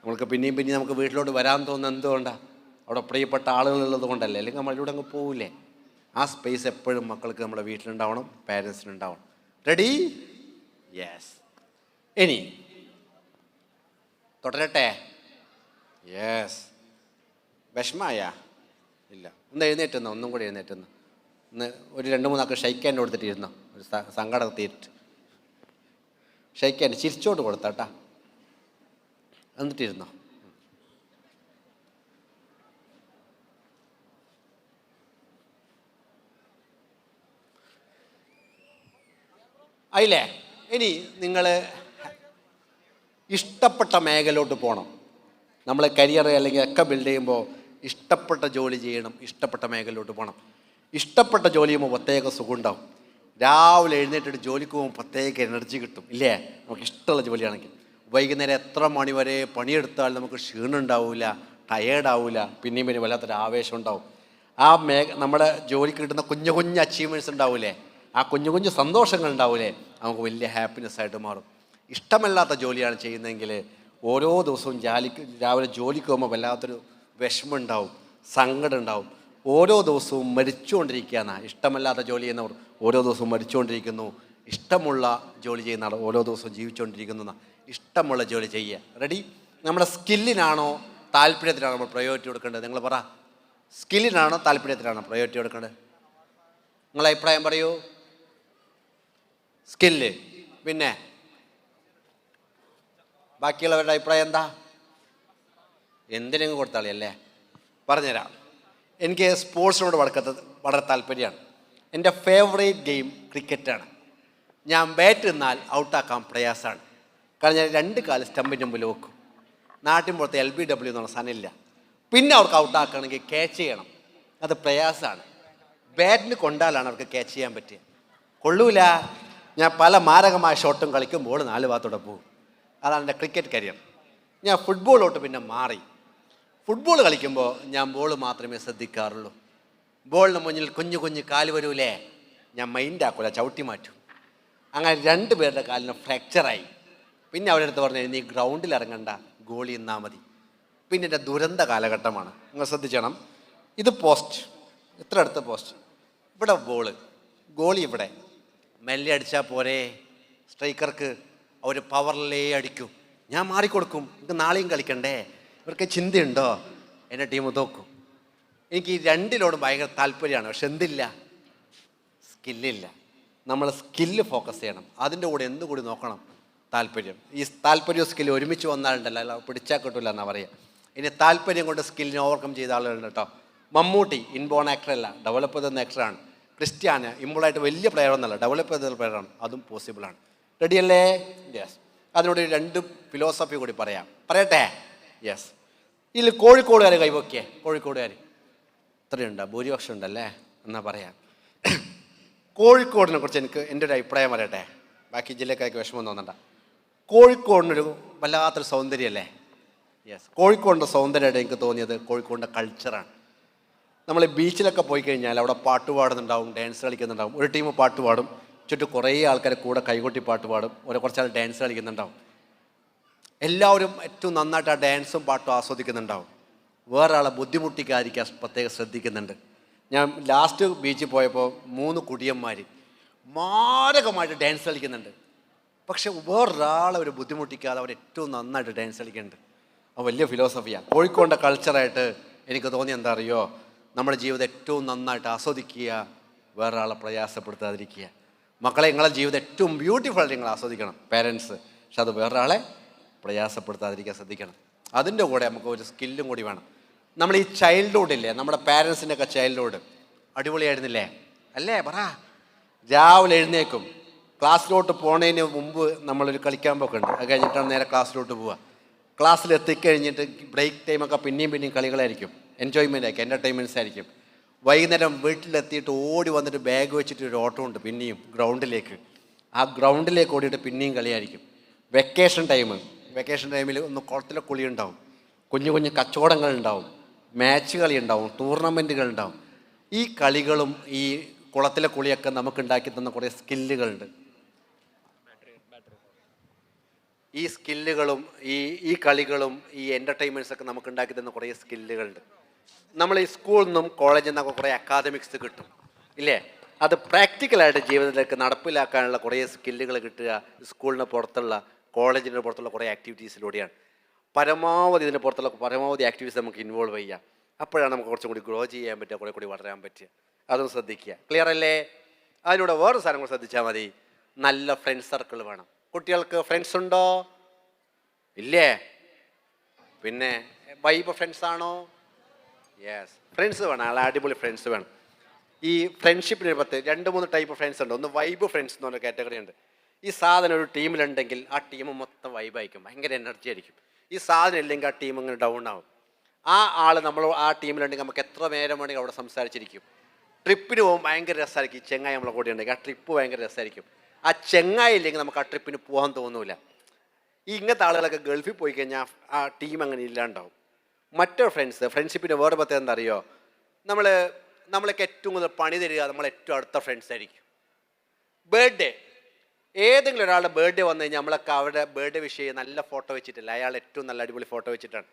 നമ്മൾക്ക് പിന്നെയും നമുക്ക് വീട്ടിലോട്ട് വരാൻ തോന്നുന്നത് എന്തുകൊണ്ടാണ്? അവിടെ പ്രിയപ്പെട്ട ആളുകളുള്ളത് കൊണ്ടല്ലേ? അല്ലെങ്കിൽ നമ്മളിലൂടെ അങ്ങ് പോവില്ലേ? ആ സ്പേസ് എപ്പോഴും മക്കൾക്ക് നമ്മുടെ വീട്ടിലുണ്ടാവണം, പാരൻസിനുണ്ടാവണം. റെഡി? യെസ്. ഇനി തുടരട്ടെ? യെസ്. വിഷമായ ഇല്ല. ഒന്ന് എഴുന്നേറ്റുന്നോ, ഒന്നും കൂടി എഴുന്നേറ്റുന്നു. ഒന്ന് ഒരു 2-3 ഷെയ്ക്ക് ഹാൻഡ് കൊടുത്തിട്ടിരുന്നോ, ഒരു സങ്കടം തീർട്ട് ഷെയ്ക്ക് ഹാൻഡ് ചിരിച്ചോട്ട് കൊടുത്താട്ടാ. എന്നിട്ടിരുന്നോ. അതില്ലേ? ഇനി നിങ്ങൾ ഇഷ്ടപ്പെട്ട മേഖലയിലോട്ട് പോകണം. നമ്മൾ കരിയർ അല്ലെങ്കിൽ ഒക്കെ ബിൽഡ് ചെയ്യുമ്പോൾ ഇഷ്ടപ്പെട്ട ജോലി ചെയ്യണം, ഇഷ്ടപ്പെട്ട മേഖലയിലോട്ട് പോകണം. ഇഷ്ടപ്പെട്ട ജോലി ചെയ്യുമ്പോൾ പ്രത്യേക സുഖം ഉണ്ടാവും. രാവിലെ എഴുന്നേറ്റിട്ട് ജോലിക്ക് പോകുമ്പോൾ പ്രത്യേക എനർജി കിട്ടും, ഇല്ലേ? നമുക്ക് ഇഷ്ടമുള്ള ജോലിയാണെങ്കിൽ. വൈകുന്നേരം എത്ര മണി വരെ പണിയെടുത്താൽ നമുക്ക് ക്ഷീണം ഉണ്ടാവില്ല, ടയേർഡാവില്ല, പിന്നെയും പിന്നെ വല്ലാത്തൊരു ആവേശം ഉണ്ടാവും. ആ നമ്മുടെ ജോലിക്ക് കിട്ടുന്ന കുഞ്ഞു കുഞ്ഞു അച്ചീവ്മെൻറ്റ്സ് ഉണ്ടാവില്ലേ, ആ കുഞ്ഞു കുഞ്ഞു സന്തോഷങ്ങൾ ഉണ്ടാവില്ലേ, നമുക്ക് വലിയ ഹാപ്പിനെസ് ആയിട്ട് മാറും. ഇഷ്ടമല്ലാത്ത ജോലിയാണ് ചെയ്യുന്നതെങ്കിൽ ഓരോ ദിവസവും രാവിലെ ജോലിക്ക് പോകുമ്പോൾ വല്ലാത്തൊരു വിഷമം ഉണ്ടാവും, സങ്കടം ഉണ്ടാവും. ഓരോ ദിവസവും മരിച്ചുകൊണ്ടിരിക്കുകയാണ്. ഇഷ്ടമല്ലാത്ത ജോലി ചെയ്യുന്നവർ ഓരോ ദിവസവും മരിച്ചുകൊണ്ടിരിക്കുന്നു. ഇഷ്ടമുള്ള ജോലി ചെയ്യുന്ന ആൾ ഓരോ ദിവസവും ജീവിച്ചുകൊണ്ടിരിക്കുന്ന. ഇഷ്ടമുള്ള ജോലി ചെയ്യുക. റെഡി? നമ്മുടെ സ്കില്ലിനാണോ താല്പര്യത്തിനാണോ നമ്മൾ പ്രയോറിറ്റി കൊടുക്കേണ്ടത്? നിങ്ങൾ പറ, സ്കില്ലിനാണോ താല്പര്യത്തിനാണോ പ്രയോറിറ്റി കൊടുക്കേണ്ടത്? നിങ്ങളെ അഭിപ്രായം പറയൂ. സ്കില്ല്. പിന്നെ ബാക്കിയുള്ളവരുടെ അഭിപ്രായം എന്താ? എന്തിനെങ്കിലും കൊടുത്താളി അല്ലേ? പറഞ്ഞുതരാം. എനിക്ക് സ്പോർട്സിനോട് വളരെ താല്പര്യമാണ്. എൻ്റെ ഫേവറേറ്റ് ഗെയിം ക്രിക്കറ്റാണ്. ഞാൻ ബാറ്റ് നിന്നാൽ ഔട്ടാക്കാൻ പ്രയാസമാണ്. കാരണം ഞാൻ 2 കാല് സ്റ്റമ്പിൻ്റെ മുമ്പിൽ വെക്കും. നാട്ടിൻപുറത്ത് LBW എന്നുള്ള സാധനമില്ല. പിന്നെ അവർക്ക് ഔട്ടാക്കണമെങ്കിൽ ക്യാച്ച് ചെയ്യണം, അത് പ്രയാസമാണ്. ബാറ്റിന് കൊണ്ടാലാണ് അവർക്ക് ക്യാച്ച് ചെയ്യാൻ പറ്റുക. കൊള്ളൂല. ഞാൻ പല മാരകമായ ഷോട്ടും കളിക്കുമ്പോൾ 4 ഭാഗത്തോടെ പോകും. അതാണ് എൻ്റെ ക്രിക്കറ്റ് കരിയർ. ഞാൻ ഫുട്ബോളിലോട്ട് പിന്നെ മാറി. ഫുട്ബോൾ കളിക്കുമ്പോൾ ഞാൻ ബോൾ മാത്രമേ ശ്രദ്ധിക്കാറുള്ളൂ. ബോളിന് മുന്നിൽ കുഞ്ഞു കുഞ്ഞു കാല് വരൂലേ, ഞാൻ മൈൻഡാക്കൂല, ചവിട്ടി മാറ്റും. അങ്ങനെ 2 പേരുടെ കാലിന് ഫ്രാക്ചറായി. പിന്നെ അവരുടെ അടുത്ത് പറഞ്ഞു, നീ ഗ്രൗണ്ടിൽ ഇറങ്ങണ്ട, ഗോളി നിന്നാൽ മതി. പിന്നെ എൻ്റെ ദുരന്ത കാലഘട്ടമാണ്. നിങ്ങൾ ശ്രദ്ധിക്കണം. ഇത് പോസ്റ്റ്, ഇത്ര അടുത്ത പോസ്റ്റ്, ഇവിടെ ബോള്, ഗോളി ഇവിടെ. മെല്ലെ അടിച്ചാൽ പോരെ, സ്ട്രൈക്കർക്ക് അവർ പവറിലേ അടിക്കും. ഞാൻ മാറിക്കൊടുക്കും. എനിക്ക് നാളെയും കളിക്കണ്ടേ, ഇവർക്ക് ചിന്തയുണ്ടോ, എൻ്റെ ടീം തോക്കും. എനിക്ക് ഈ 2 ഭയങ്കര താല്പര്യമാണ്. പക്ഷെ എന്തില്ല? സ്കില്ലില്ല. നമ്മൾ സ്കില്ല് ഫോക്കസ് ചെയ്യണം. അതിൻ്റെ കൂടെ എന്തുകൂടി നോക്കണം? താല്പര്യം. ഈ താല്പര്യവും സ്കില്ല് ഒരുമിച്ച് വന്നാലുണ്ടല്ലോ, അല്ല പിടിച്ചാൽ കിട്ടില്ല എന്നാണ് പറയുക. ഇനി താല്പര്യം കൊണ്ട് സ്കില്ലിനെ ഓവർകം ചെയ്ത ആളുകളുണ്ട് കേട്ടോ. മമ്മൂട്ടി ഇൻബോൺ ആക്ടറല്ല, ഡെവലപ്പ് ചെയ്ത ആക്ടറാണ്. ക്രിസ്ത്യാന് ഇമ്പോളായിട്ട് വലിയ പ്ലെയർ ഒന്നല്ല, ഡെവലപ്പ് ചെയ്ത പ്ലെയറാണ്. അതും പോസിബിളാണ്. റെഡിയല്ലേ? യെസ്. അതിനോട് 2 ഫിലോസഫി കൂടി പറയട്ടെ? യെസ്. ഇതിൽ കോഴിക്കോടുകാർ കൈവക്കിയേ. കോഴിക്കോടുകാർ ഇത്രയുണ്ടോ? ഭൂരിപക്ഷം ഉണ്ടല്ലേ? എന്നാൽ പറയാം. കോഴിക്കോടിനെ കുറിച്ച് എൻ്റെ ഒരു അഭിപ്രായം പറയട്ടെ. ബാക്കി ജില്ലക്കാർക്ക് വിഷമം തോന്നണ്ട. കോഴിക്കോടിനൊരു വല്ലാത്തൊരു സൗന്ദര്യമല്ലേ? യെസ്. കോഴിക്കോടിൻ്റെ സൗന്ദര്യമായിട്ട് എനിക്ക് തോന്നിയത് കോഴിക്കോടിൻ്റെ കൾച്ചറാണ്. നമ്മൾ ബീച്ചിലൊക്കെ പോയി കഴിഞ്ഞാൽ അവിടെ പാട്ട് പാടുന്നുണ്ടാവും, ഡാൻസ് കളിക്കുന്നുണ്ടാവും. ഒരു ടീം പാട്ട് പാടും, ചുറ്റും കുറേ ആൾക്കാർ കൂടെ കൈകൊട്ടി പാട്ട് പാടും, കുറച്ചാൾ ഡാൻസ് കളിക്കുന്നുണ്ടാവും. എല്ലാവരും ഏറ്റവും നന്നായിട്ട് ആ ഡാൻസും പാട്ടും ആസ്വദിക്കുന്നുണ്ടാവും. വേറെ ആളെ ബുദ്ധിമുട്ടിക്കാതിരിക്കാൻ പ്രത്യേകം ശ്രദ്ധിക്കുന്നുണ്ട്. ഞാൻ ലാസ്റ്റ് ബീച്ചിൽ പോയപ്പോൾ 3 കുടിയന്മാർ മാരകമായിട്ട് ഡാൻസ് കളിക്കുന്നുണ്ട്. പക്ഷെ വേറൊരാളെ ഒരു ബുദ്ധിമുട്ടിക്കാതെ അവർ ഏറ്റവും നന്നായിട്ട് ഡാൻസ് കളിക്കുന്നുണ്ട്. അത് വലിയ ഫിലോസഫിയാണ്. കോഴിക്കോടിൻ്റെ കൾച്ചറായിട്ട് എനിക്ക് തോന്നി എന്താ അറിയോ, നമ്മുടെ ജീവിതം ഏറ്റവും നന്നായിട്ട് ആസ്വദിക്കുക, വേറൊരാളെ പ്രയാസപ്പെടുത്താതിരിക്കുക. മക്കളെ, നിങ്ങളെ ജീവിതം ഏറ്റവും ബ്യൂട്ടിഫുൾ ആയിട്ട് നിങ്ങൾ ആസ്വദിക്കണം, പേരൻസ്. പക്ഷെ അത് വേറൊരാളെ പ്രയാസപ്പെടുത്താതിരിക്കാൻ ശ്രദ്ധിക്കണം. അതിൻ്റെ കൂടെ നമുക്ക് ഒരു സ്കില്ലും കൂടി വേണം. നമ്മൾ ഈ ചൈൽഡ്ഹുഡില്ലേ, നമ്മുടെ പാരൻസിൻ്റെയൊക്കെ ചൈൽഡ്ഹുഡ് അടിപൊളിയായിരുന്നില്ലേ? അല്ലേ? പറ. രാവിലെ എഴുന്നേക്കും, ക്ലാസ്സിലോട്ട് പോണതിന് മുമ്പ് നമ്മളൊരു കളിക്കാൻ പോക്കുണ്ട്. അത് കഴിഞ്ഞിട്ടാണ് നേരെ ക്ലാസ്സിലോട്ട് പോവുക. ക്ലാസ്സിൽ എത്തിക്കഴിഞ്ഞിട്ട് ബ്രേക്ക് ടൈമൊക്കെ പിന്നെയും കളികളായിരിക്കും, എൻജോയ്മെൻ്റ് ആയിരിക്കും, എൻ്റർടൈൻമെൻറ്റ്സ് ആയിരിക്കും. വൈകുന്നേരം വീട്ടിലെത്തിയിട്ട് ഓടി വന്നിട്ട് ബാഗ് വെച്ചിട്ട് ഒരു ഓട്ടമുണ്ട് പിന്നെയും ഗ്രൗണ്ടിലേക്ക്. ആ ഗ്രൗണ്ടിലേക്ക് ഓടിയിട്ട് പിന്നെയും കളിയായിരിക്കും. വെക്കേഷൻ ടൈമിൽ ഒന്ന് കുളത്തിലെ കുളി ഉണ്ടാവും, കുഞ്ഞു കുഞ്ഞു കച്ചവടങ്ങളുണ്ടാവും, മാച്ച് കളി ഉണ്ടാവും, ടൂർണമെൻറ്റുകൾ ഉണ്ടാവും. ഈ കളികളും ഈ കുളത്തിലെ കുളിയൊക്കെ നമുക്ക് ഉണ്ടാക്കി തന്ന കുറേ സ്കില്ലുകളുണ്ട്. ഈ സ്കില്ലുകളും ഈ കളികളും ഈ എൻ്റർടൈൻമെൻറ്റ്സൊക്കെ നമുക്ക് ഉണ്ടാക്കി തന്ന കുറേ സ്കില്ലുകളുണ്ട്. നമ്മൾ ഈ സ്കൂളിൽ നിന്നും കോളേജിൽ നിന്നൊക്കെ കുറേ അക്കാദമിക്സ് കിട്ടും, ഇല്ലേ? അത് പ്രാക്ടിക്കലായിട്ട് ജീവിതത്തിലേക്ക് നടപ്പിലാക്കാനുള്ള കുറേ സ്കില്ലുകൾ കിട്ടുക സ്കൂളിന് പുറത്തുള്ള, കോളേജിന് പുറത്തുള്ള കുറേ ആക്ടിവിറ്റീസിലൂടെയാണ്. ഇതിന് പുറത്തുള്ള പരമാവധി ആക്ടിവിറ്റീസ് നമുക്ക് ഇൻവോൾവ് ചെയ്യുക. അപ്പോഴാണ് നമുക്ക് കുറച്ചും കൂടി ഗ്രോ ചെയ്യാൻ പറ്റുക, കുറേ കൂടി വളരാൻ പറ്റുക. അതും ശ്രദ്ധിക്കുക. ക്ലിയർ അല്ലേ? അതിലൂടെ വേറൊരു സാധനം കൂടെ ശ്രദ്ധിച്ചാൽ മതി. നല്ല ഫ്രണ്ട് സർക്കിൾ വേണം. കുട്ടികൾക്ക് ഫ്രണ്ട്സ് ഉണ്ടോ? ഇല്ലേ? പിന്നെ വൈബ് ഫ്രണ്ട്സ് ആണോ? യെസ്. ഫ്രണ്ട്സ് വേണം, നല്ല അടിപൊളി ഫ്രണ്ട്സ് വേണം. ഈ ഫ്രണ്ട്ഷിപ്പിന് 2-3 ടൈപ്പ് ഫ്രണ്ട്സ് ഉണ്ട്. ഒന്ന് വൈബ് ഫ്രണ്ട്സ് എന്ന് പറഞ്ഞ കാറ്റഗറി ഉണ്ട്. ഈ സാധനം ഒരു ടീമിലുണ്ടെങ്കിൽ ആ ടീം മൊത്തം വൈബായിരിക്കും, ഭയങ്കര എനർജി ആയിരിക്കും. ഈ സാധനം ഇല്ലെങ്കിൽ ആ ടീം ഇങ്ങനെ ഡൗൺ ആവും. ആ ആൾ നമ്മൾ ആ ടീമിലുണ്ടെങ്കിൽ നമുക്ക് എത്ര നേരം വേണമെങ്കിൽ അവിടെ സംസാരിച്ചിരിക്കും. ട്രിപ്പിന് പോകുമ്പോൾ ഭയങ്കര രസമായിരിക്കും. ഈ ചെങ്ങായി നമ്മളെ കൂടെ ഉണ്ടെങ്കിൽ ആ ട്രിപ്പ് ഭയങ്കര രസമായിരിക്കും. ആ ചെങ്ങായി ഇല്ലെങ്കിൽ നമുക്ക് ആ ട്രിപ്പിന് പോകാൻ തോന്നൂല. ഈ ഇങ്ങനത്തെ ആളുകളൊക്കെ ഗൾഫിൽ പോയി കഴിഞ്ഞാൽ ആ ടീം അങ്ങനെ ഇല്ലാണ്ടാവും. മറ്റൊരു ഫ്രണ്ട്ഷിപ്പിൻ്റെ വേറെ പ്രത്യേകത എന്താ അറിയോ? നമ്മളൊക്കെ ഏറ്റവും കൂടുതൽ പണി തരിക നമ്മളെ ഏറ്റവും അടുത്ത ഫ്രണ്ട്സ് ആയിരിക്കും. ബർത്ത്ഡേ, ഏതെങ്കിലും ഒരാളുടെ ബർത്ത്ഡേ വന്നു കഴിഞ്ഞാൽ നമ്മളൊക്കെ അവരുടെ ബർത്ത്ഡേ വിഷയം നല്ല ഫോട്ടോ വെച്ചിട്ടില്ല, അയാൾ ഏറ്റവും നല്ല അടിപൊളി ഫോട്ടോ വെച്ചിട്ടാണ്.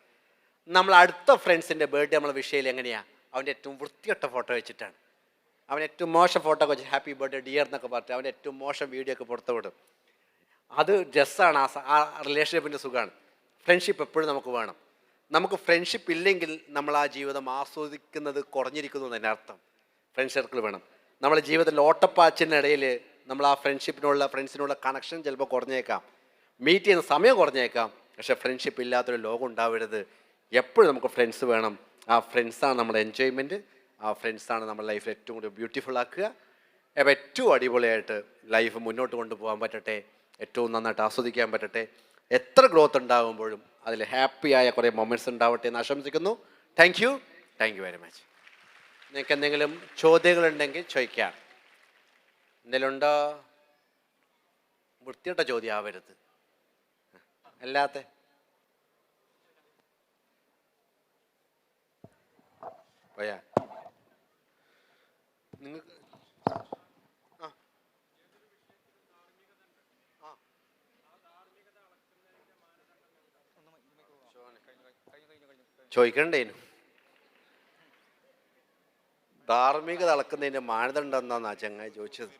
നമ്മൾ അടുത്ത ഫ്രണ്ട്സിൻ്റെ ബർത്ത്ഡേ നമ്മളെ വിഷയം എങ്ങനെയാണ്? അവൻ്റെ ഏറ്റവും വൃത്തികെട്ട ഫോട്ടോ വെച്ചിട്ടാണ്. അവൻ ഏറ്റവും മോശം ഫോട്ടോ ഒക്കെ വെച്ച് ഹാപ്പി ബർത്ത്ഡേ ഡിയർ എന്നൊക്കെ പറഞ്ഞിട്ട് അവൻ്റെ ഏറ്റവും മോശം വീഡിയോ ഒക്കെ പുറത്തു വിടും. അത് രസമാണ്. ആ റിലേഷൻഷിപ്പിൻ്റെ സുഖമാണ്. ഫ്രണ്ട്ഷിപ്പ് എപ്പോഴും നമുക്ക് വേണം. നമുക്ക് ഫ്രണ്ട്ഷിപ്പ് ഇല്ലെങ്കിൽ നമ്മൾ ആ ജീവിതം ആസ്വദിക്കുന്നത് കുറഞ്ഞിരിക്കുന്നു എന്നതിൻ്റെ അർത്ഥം. ഫ്രണ്ട് സർക്കിൾ വേണം. നമ്മുടെ ജീവിതത്തിൽ ഓട്ടപ്പാച്ചിനിടയിൽ നമ്മൾ ആ ഫ്രണ്ട്സിനുള്ള കണക്ഷൻ ചിലപ്പോൾ കുറഞ്ഞേക്കാം, മീറ്റ് ചെയ്യുന്ന സമയം കുറഞ്ഞേക്കാം. പക്ഷേ ഫ്രണ്ട്ഷിപ്പ് ഇല്ലാത്തൊരു ലോകം ഉണ്ടാവരുത്. എപ്പോഴും നമുക്ക് ഫ്രണ്ട്സ് വേണം. ആ ഫ്രണ്ട്സാണ് നമ്മുടെ എൻജോയ്മെൻറ്റ്. ആ ഫ്രണ്ട്സാണ് നമ്മുടെ ലൈഫ് ഏറ്റവും കൂടുതൽ ബ്യൂട്ടിഫുൾ ആക്കുക. അപ്പോൾ ഏറ്റവും അടിപൊളിയായിട്ട് ലൈഫ് മുന്നോട്ട് കൊണ്ടുപോകാൻ പറ്റട്ടെ, ഏറ്റവും നന്നായിട്ട് ആസ്വദിക്കാൻ പറ്റട്ടെ. എത്ര ഗ്രോത്ത് ഉണ്ടാകുമ്പോഴും അതിൽ ഹാപ്പിയായ കുറേ മൊമെൻറ്റ്സ് ഉണ്ടാവട്ടെ എന്ന് ആശംസിക്കുന്നു. Thank you very much. നിങ്ങൾക്ക് എന്തെങ്കിലും ചോദ്യങ്ങളുണ്ടെങ്കിൽ ചോദിക്കാം. എന്തെങ്കിലും ഉണ്ടോ? വൃത്തിയിട്ട ചോദ്യം ആവരുത്. അല്ലാത്ത പോയാ നിങ്ങൾക്ക് ചോദിക്കണ്ടേനു. ധാർമ്മികത അളക്കുന്നതിൻ്റെ മാനദണ്ഡം എന്താണെന്നാ ചങ്ങായി ചോദിച്ചത്.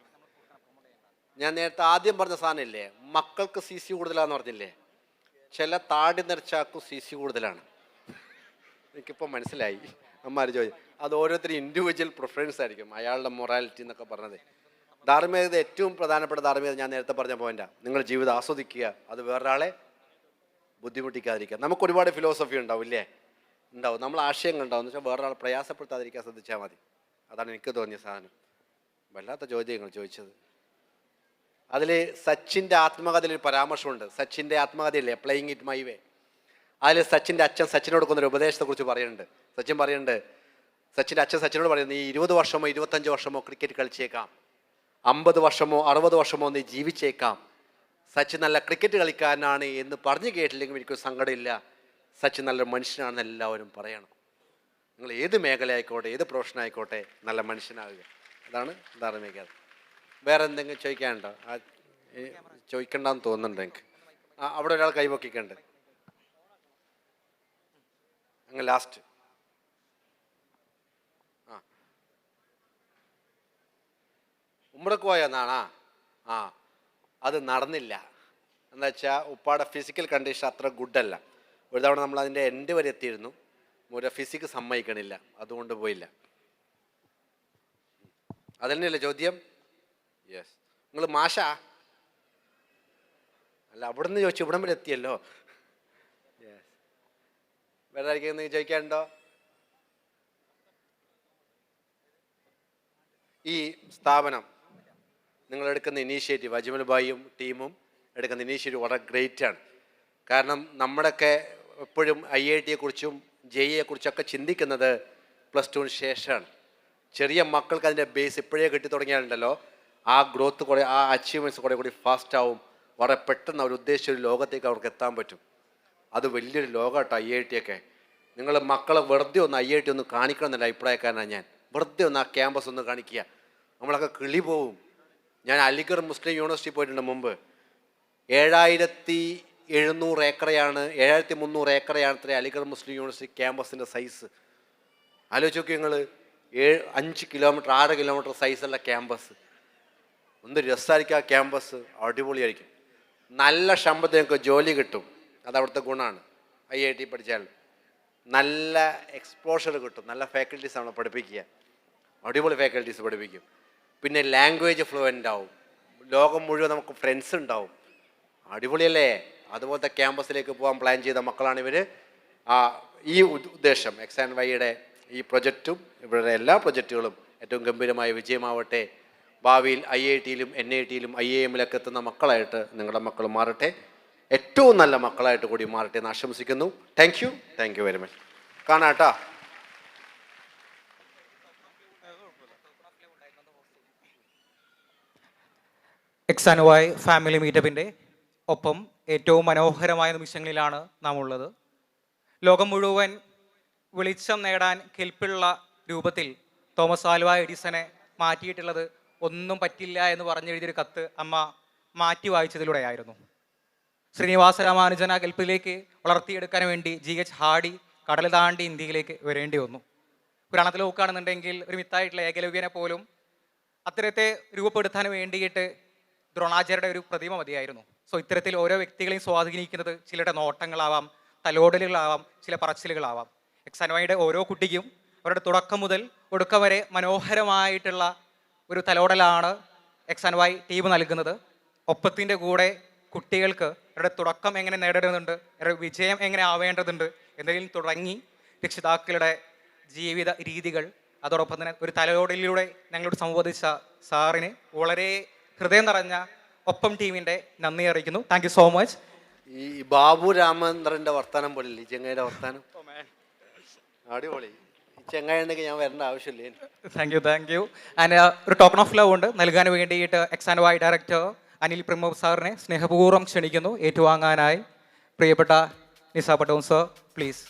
ഞാൻ നേരത്തെ ആദ്യം പറഞ്ഞ സാധനമില്ലേ, മക്കൾക്ക് CC കൂടുതലാന്ന് പറഞ്ഞില്ലേ? ചില താടി നിറച്ചാക്കും CC കൂടുതലാണ്. എനിക്കിപ്പോൾ മനസ്സിലായി. അമ്മാര് ചോദിച്ചു. അത് ഓരോരുത്തരും ഇൻഡിവിജ്വൽ പ്രിഫറൻസ് ആയിരിക്കും, അയാളുടെ മൊറാലിറ്റി എന്നൊക്കെ പറഞ്ഞത്. ധാർമ്മികത ഏറ്റവും പ്രധാനപ്പെട്ട ധാർമ്മികത ഞാൻ നേരത്തെ പറഞ്ഞ പോയിന്റാണ്. നിങ്ങൾ ജീവിതം ആസ്വദിക്കുക, അത് വേറൊരാളെ ബുദ്ധിമുട്ടിക്കാതിരിക്കുക. നമുക്ക് ഒരുപാട് ഫിലോസഫി ഉണ്ടാവും ഇല്ലേ? ഉണ്ടാവും. നമ്മൾ ആശയങ്ങൾ ഉണ്ടാവും എന്ന് വെച്ചാൽ വേറൊരാളെ പ്രയാസപ്പെടുത്താതിരിക്കാൻ ശ്രദ്ധിച്ചാൽ മതി. അതാണ് എനിക്ക് തോന്നിയ സാധനം. വല്ലാത്ത ചോദ്യങ്ങൾ ചോദിച്ചത്. അതിൽ സച്ചിൻ്റെ ആത്മകഥയിൽ ഒരു പരാമർശമുണ്ട്. സച്ചിൻ്റെ ആത്മകഥയില്ലേ, പ്ലേയിങ് ഇറ്റ് മൈ വേ. അതിൽ സച്ചിൻ്റെ അച്ഛൻ സച്ചിനോട് കൊടുക്കുന്നൊരു ഉപദേശത്തെക്കുറിച്ച് പറയുന്നുണ്ട്. സച്ചിൻ്റെ അച്ഛൻ സച്ചിനോട് പറയുന്നത്, നീ 20 വർഷമോ 25 വർഷമോ ക്രിക്കറ്റ് കളിച്ചേക്കാം, 50 വർഷമോ 60 വർഷമോ നീ ജീവിച്ചേക്കാം. സച്ചിൻ നല്ല ക്രിക്കറ്റ് കളിക്കാരനാണ് എന്ന് പറഞ്ഞു കേട്ടില്ലെങ്കിൽ എനിക്കൊരു സങ്കടമില്ല. സച്ചിൻ നല്ലൊരു മനുഷ്യനാണെന്ന് എല്ലാവരും പറയണം. നിങ്ങൾ ഏത് മേഖല ആയിക്കോട്ടെ, ഏത് പ്രൊഫഷൻ ആയിക്കോട്ടെ, നല്ല മനുഷ്യനാകുക. അതാണ് ധാർമ്മികത. വേറെ എന്തെങ്കിലും ചോദിക്കാനുണ്ടോ? ചോദിക്കണ്ടെന്ന് തോന്നുന്നുണ്ട് എനിക്ക്. അവിടെ ഒരാൾ കൈവക്കിക്കണ്ട്. അങ്ങ് ലാസ്റ്റ്. ഉമ്രക്ക് പോയെന്നാണാ? അത് നടന്നില്ല. എന്താ വെച്ചാൽ ഉപ്പാടെ ഫിസിക്കൽ കണ്ടീഷൻ അത്ര ഗുഡല്ല. ഒരു തവണ നമ്മൾ അതിൻ്റെ എൻഡ് വരെ എത്തിയിരുന്നു. ഫിസിക്ക് സമ്മതിക്കണില്ല, അതുകൊണ്ട് പോയില്ല. അതന്നെയല്ലേ ചോദ്യം? യെസ്. നിങ്ങൾ മാഷാ? അല്ല, അവിടെ നിന്ന് ചോദിച്ചു, ഇവിടം വരെ എത്തിയല്ലോ. യെസ്. വേറെ ആയിരിക്കും ചോദിക്കാനുണ്ടോ? ഈ സ്ഥാപനം നിങ്ങളെടുക്കുന്ന ഇനീഷ്യേറ്റീവ്, അജ്മൽ ഭായിയും ടീമും എടുക്കുന്ന ഇനീഷ്യേറ്റീവ് വളരെ ഗ്രേറ്റ് ആണ്. കാരണം നമ്മുടെയൊക്കെ എപ്പോഴും IIT കുറിച്ചും JEE കുറിച്ചൊക്കെ ചിന്തിക്കുന്നത് +2 ശേഷമാണ്. ചെറിയ മക്കൾക്ക് അതിൻ്റെ ബേസ് ഇപ്പോഴേ കിട്ടി തുടങ്ങിയാലുണ്ടല്ലോ, ആ ഗ്രോത്ത് കുറേ, ആ അച്ചീവ്മെൻറ്റ്സ് കുറേ കൂടി ഫാസ്റ്റ് ആവും. വളരെ പെട്ടെന്ന് അവർ ഉദ്ദേശിച്ച ഒരു ലോകത്തേക്ക് അവർക്ക് എത്താൻ പറ്റും. അത് വലിയൊരു ലോകമാട്ടോ IIT ഒക്കെ. നിങ്ങൾ മക്കളെ വെറുതെ ഒന്ന് IIT ഒന്ന് കാണിക്കണം എന്നല്ല അഭിപ്രായക്കാരനാണ് ഞാൻ. വെറുതെ ഒന്ന് ആ ക്യാമ്പസ് ഒന്ന് കാണിക്കുക, നമ്മളൊക്കെ കിളി പോവും. ഞാൻ അലിഗർ മുസ്ലിം യൂണിവേഴ്സിറ്റി പോയിട്ടുണ്ട് മുമ്പ്. 7700 ഏക്കറയാണ്, 7300 ഏക്കറയാണ് അത്ര അലിഗർ മുസ്ലിം യൂണിവേഴ്സിറ്റി ക്യാമ്പസിൻ്റെ സൈസ്. ആലോചിച്ച് നോക്കി നിങ്ങൾ. 5 കിലോമീറ്റർ 6 കിലോമീറ്റർ സൈസുള്ള ക്യാമ്പസ്. ഒന്ന് രസമായിരിക്കും ആ ക്യാമ്പസ്, അടിപൊളിയായിരിക്കും. നല്ല ശമ്പളത്തിൽ നിങ്ങൾക്ക് ജോലി കിട്ടും, അത് അവിടുത്തെ ഗുണമാണ്. IIT പഠിച്ചാൽ നല്ല എക്സ്പോഷർ കിട്ടും, നല്ല ഫാക്കൽറ്റീസ് ആണ് പഠിപ്പിക്കുക, അടിപൊളി ഫാക്കൽറ്റീസ് പഠിപ്പിക്കും. പിന്നെ ലാംഗ്വേജ് ഫ്ലുവൻ്റ് ആവും, ലോകം മുഴുവൻ നമുക്ക് ഫ്രണ്ട്സ് ഉണ്ടാവും. അടിപൊളിയല്ലേ? അതുപോലത്തെ ക്യാമ്പസിലേക്ക് പോകാൻ പ്ലാൻ ചെയ്ത മക്കളാണിവർ. ഈ ഉദ്ദേശം X&Yയുടെ ഈ പ്രൊജക്റ്റും ഇവരുടെ എല്ലാ പ്രൊജക്റ്റുകളും ഏറ്റവും ഗംഭീരമായ വിജയമാവട്ടെ. ഭാവിയിൽ IITയിലും NITയിലും IIMലൊക്കെ എത്തുന്ന മക്കളായിട്ട് നിങ്ങളുടെ മക്കൾ മാറട്ടെ, ഏറ്റവും നല്ല മക്കളായിട്ട് കൂടി മാറട്ടെ എന്ന് ആശംസിക്കുന്നു. Thank you very much. കാണാട്ടാ. എക്സ് ആൻഡ് വൈ ഫാമിലി മീറ്റപ്പിൻ്റെ ഒപ്പം ഏറ്റവും മനോഹരമായ നിമിഷങ്ങളിലാണ് നാം ഉള്ളത്. ലോകം മുഴുവൻ വെളിച്ചം നേടാൻ കെൽപ്പുള്ള രൂപത്തിൽ തോമസ് ആൽവ എഡിസനെ മാറ്റിയിട്ടുള്ളത് ഒന്നും പറ്റില്ല എന്ന് പറഞ്ഞെഴുതിയൊരു കത്ത് അമ്മ മാറ്റി വായിച്ചതിലൂടെയായിരുന്നു. ശ്രീനിവാസ രാമാനുജന കെൽപ്പിലേക്ക് വളർത്തിയെടുക്കാൻ വേണ്ടി GH ഹാർഡി കടൽ താണ്ടി ഇന്ത്യയിലേക്ക് വരേണ്ടി വന്നു. പുരാണത്തിൽ നോക്കുകയാണെന്നുണ്ടെങ്കിൽ ഒരു മിത്തായിട്ടുള്ള ഏകലവ്യനെ പോലും അത്തരത്തെ രൂപപ്പെടുത്താൻ വേണ്ടിയിട്ട് ദ്രോണാചാര്യരുടെ ഒരു പ്രതിമ മതിയായിരുന്നു. സോ ഇത്തരത്തിൽ ഓരോ വ്യക്തികളെയും സ്വാധീനിക്കുന്നത് ചിലരുടെ നോട്ടങ്ങളാവാം, തലോടലുകളാവാം, ചില പറച്ചിലുകളാവാം. എക്സ് ആൻഡ് വൈയുടെ ഓരോ കുട്ടിക്കും അവരുടെ തുടക്കം മുതൽ ഒടുക്കം വരെ മനോഹരമായിട്ടുള്ള ഒരു തലോടലാണ് എക്സ് ആൻഡ് വൈ ടീം നൽകുന്നത്. ഒപ്പത്തിൻ്റെ കൂടെ കുട്ടികൾക്ക് അവരുടെ തുടക്കം എങ്ങനെ നേടേണ്ടതുണ്ട്, അവരുടെ വിജയം എങ്ങനെ ആവേണ്ടതുണ്ട് എന്നതിൽ തുടങ്ങി രക്ഷിതാക്കളുടെ ജീവിത രീതികൾ, അതോടൊപ്പം തന്നെ ഒരു തലോടലിലൂടെ ഞങ്ങളോട് സംവദിച്ച സാറിന് വളരെ ഹൃദയം നിറഞ്ഞ ഒപ്പം ടീമിൻ്റെ നന്ദി അറിയിക്കുന്നു. Thank you so much. ഈ ബാബു രാമേന്ദ്രന്റെ വർത്താനം പോലില്ല ഈ ചെങ്ങായിയുടെ വർത്താനം. അടിപൊളി. ഈ ചെങ്ങായി ഉണ്ടെങ്കിൽ ഞാൻ വരേണ്ട ആവശ്യമില്ലേ. Thank you. ആൻഡ് ഒരു ടോക്കൺ ഓഫ് ലവ് ഉണ്ട് നൽകാൻ വേണ്ടിയിട്ട് X and Y director Anil Pramod സാറിനെ സ്നേഹപൂർവ്വം ക്ഷണിക്കുന്നു ഏറ്റുവാങ്ങാനായി. പ്രിയപ്പെട്ട നിസ പട്ടോൺ സർ, പ്ലീസ്.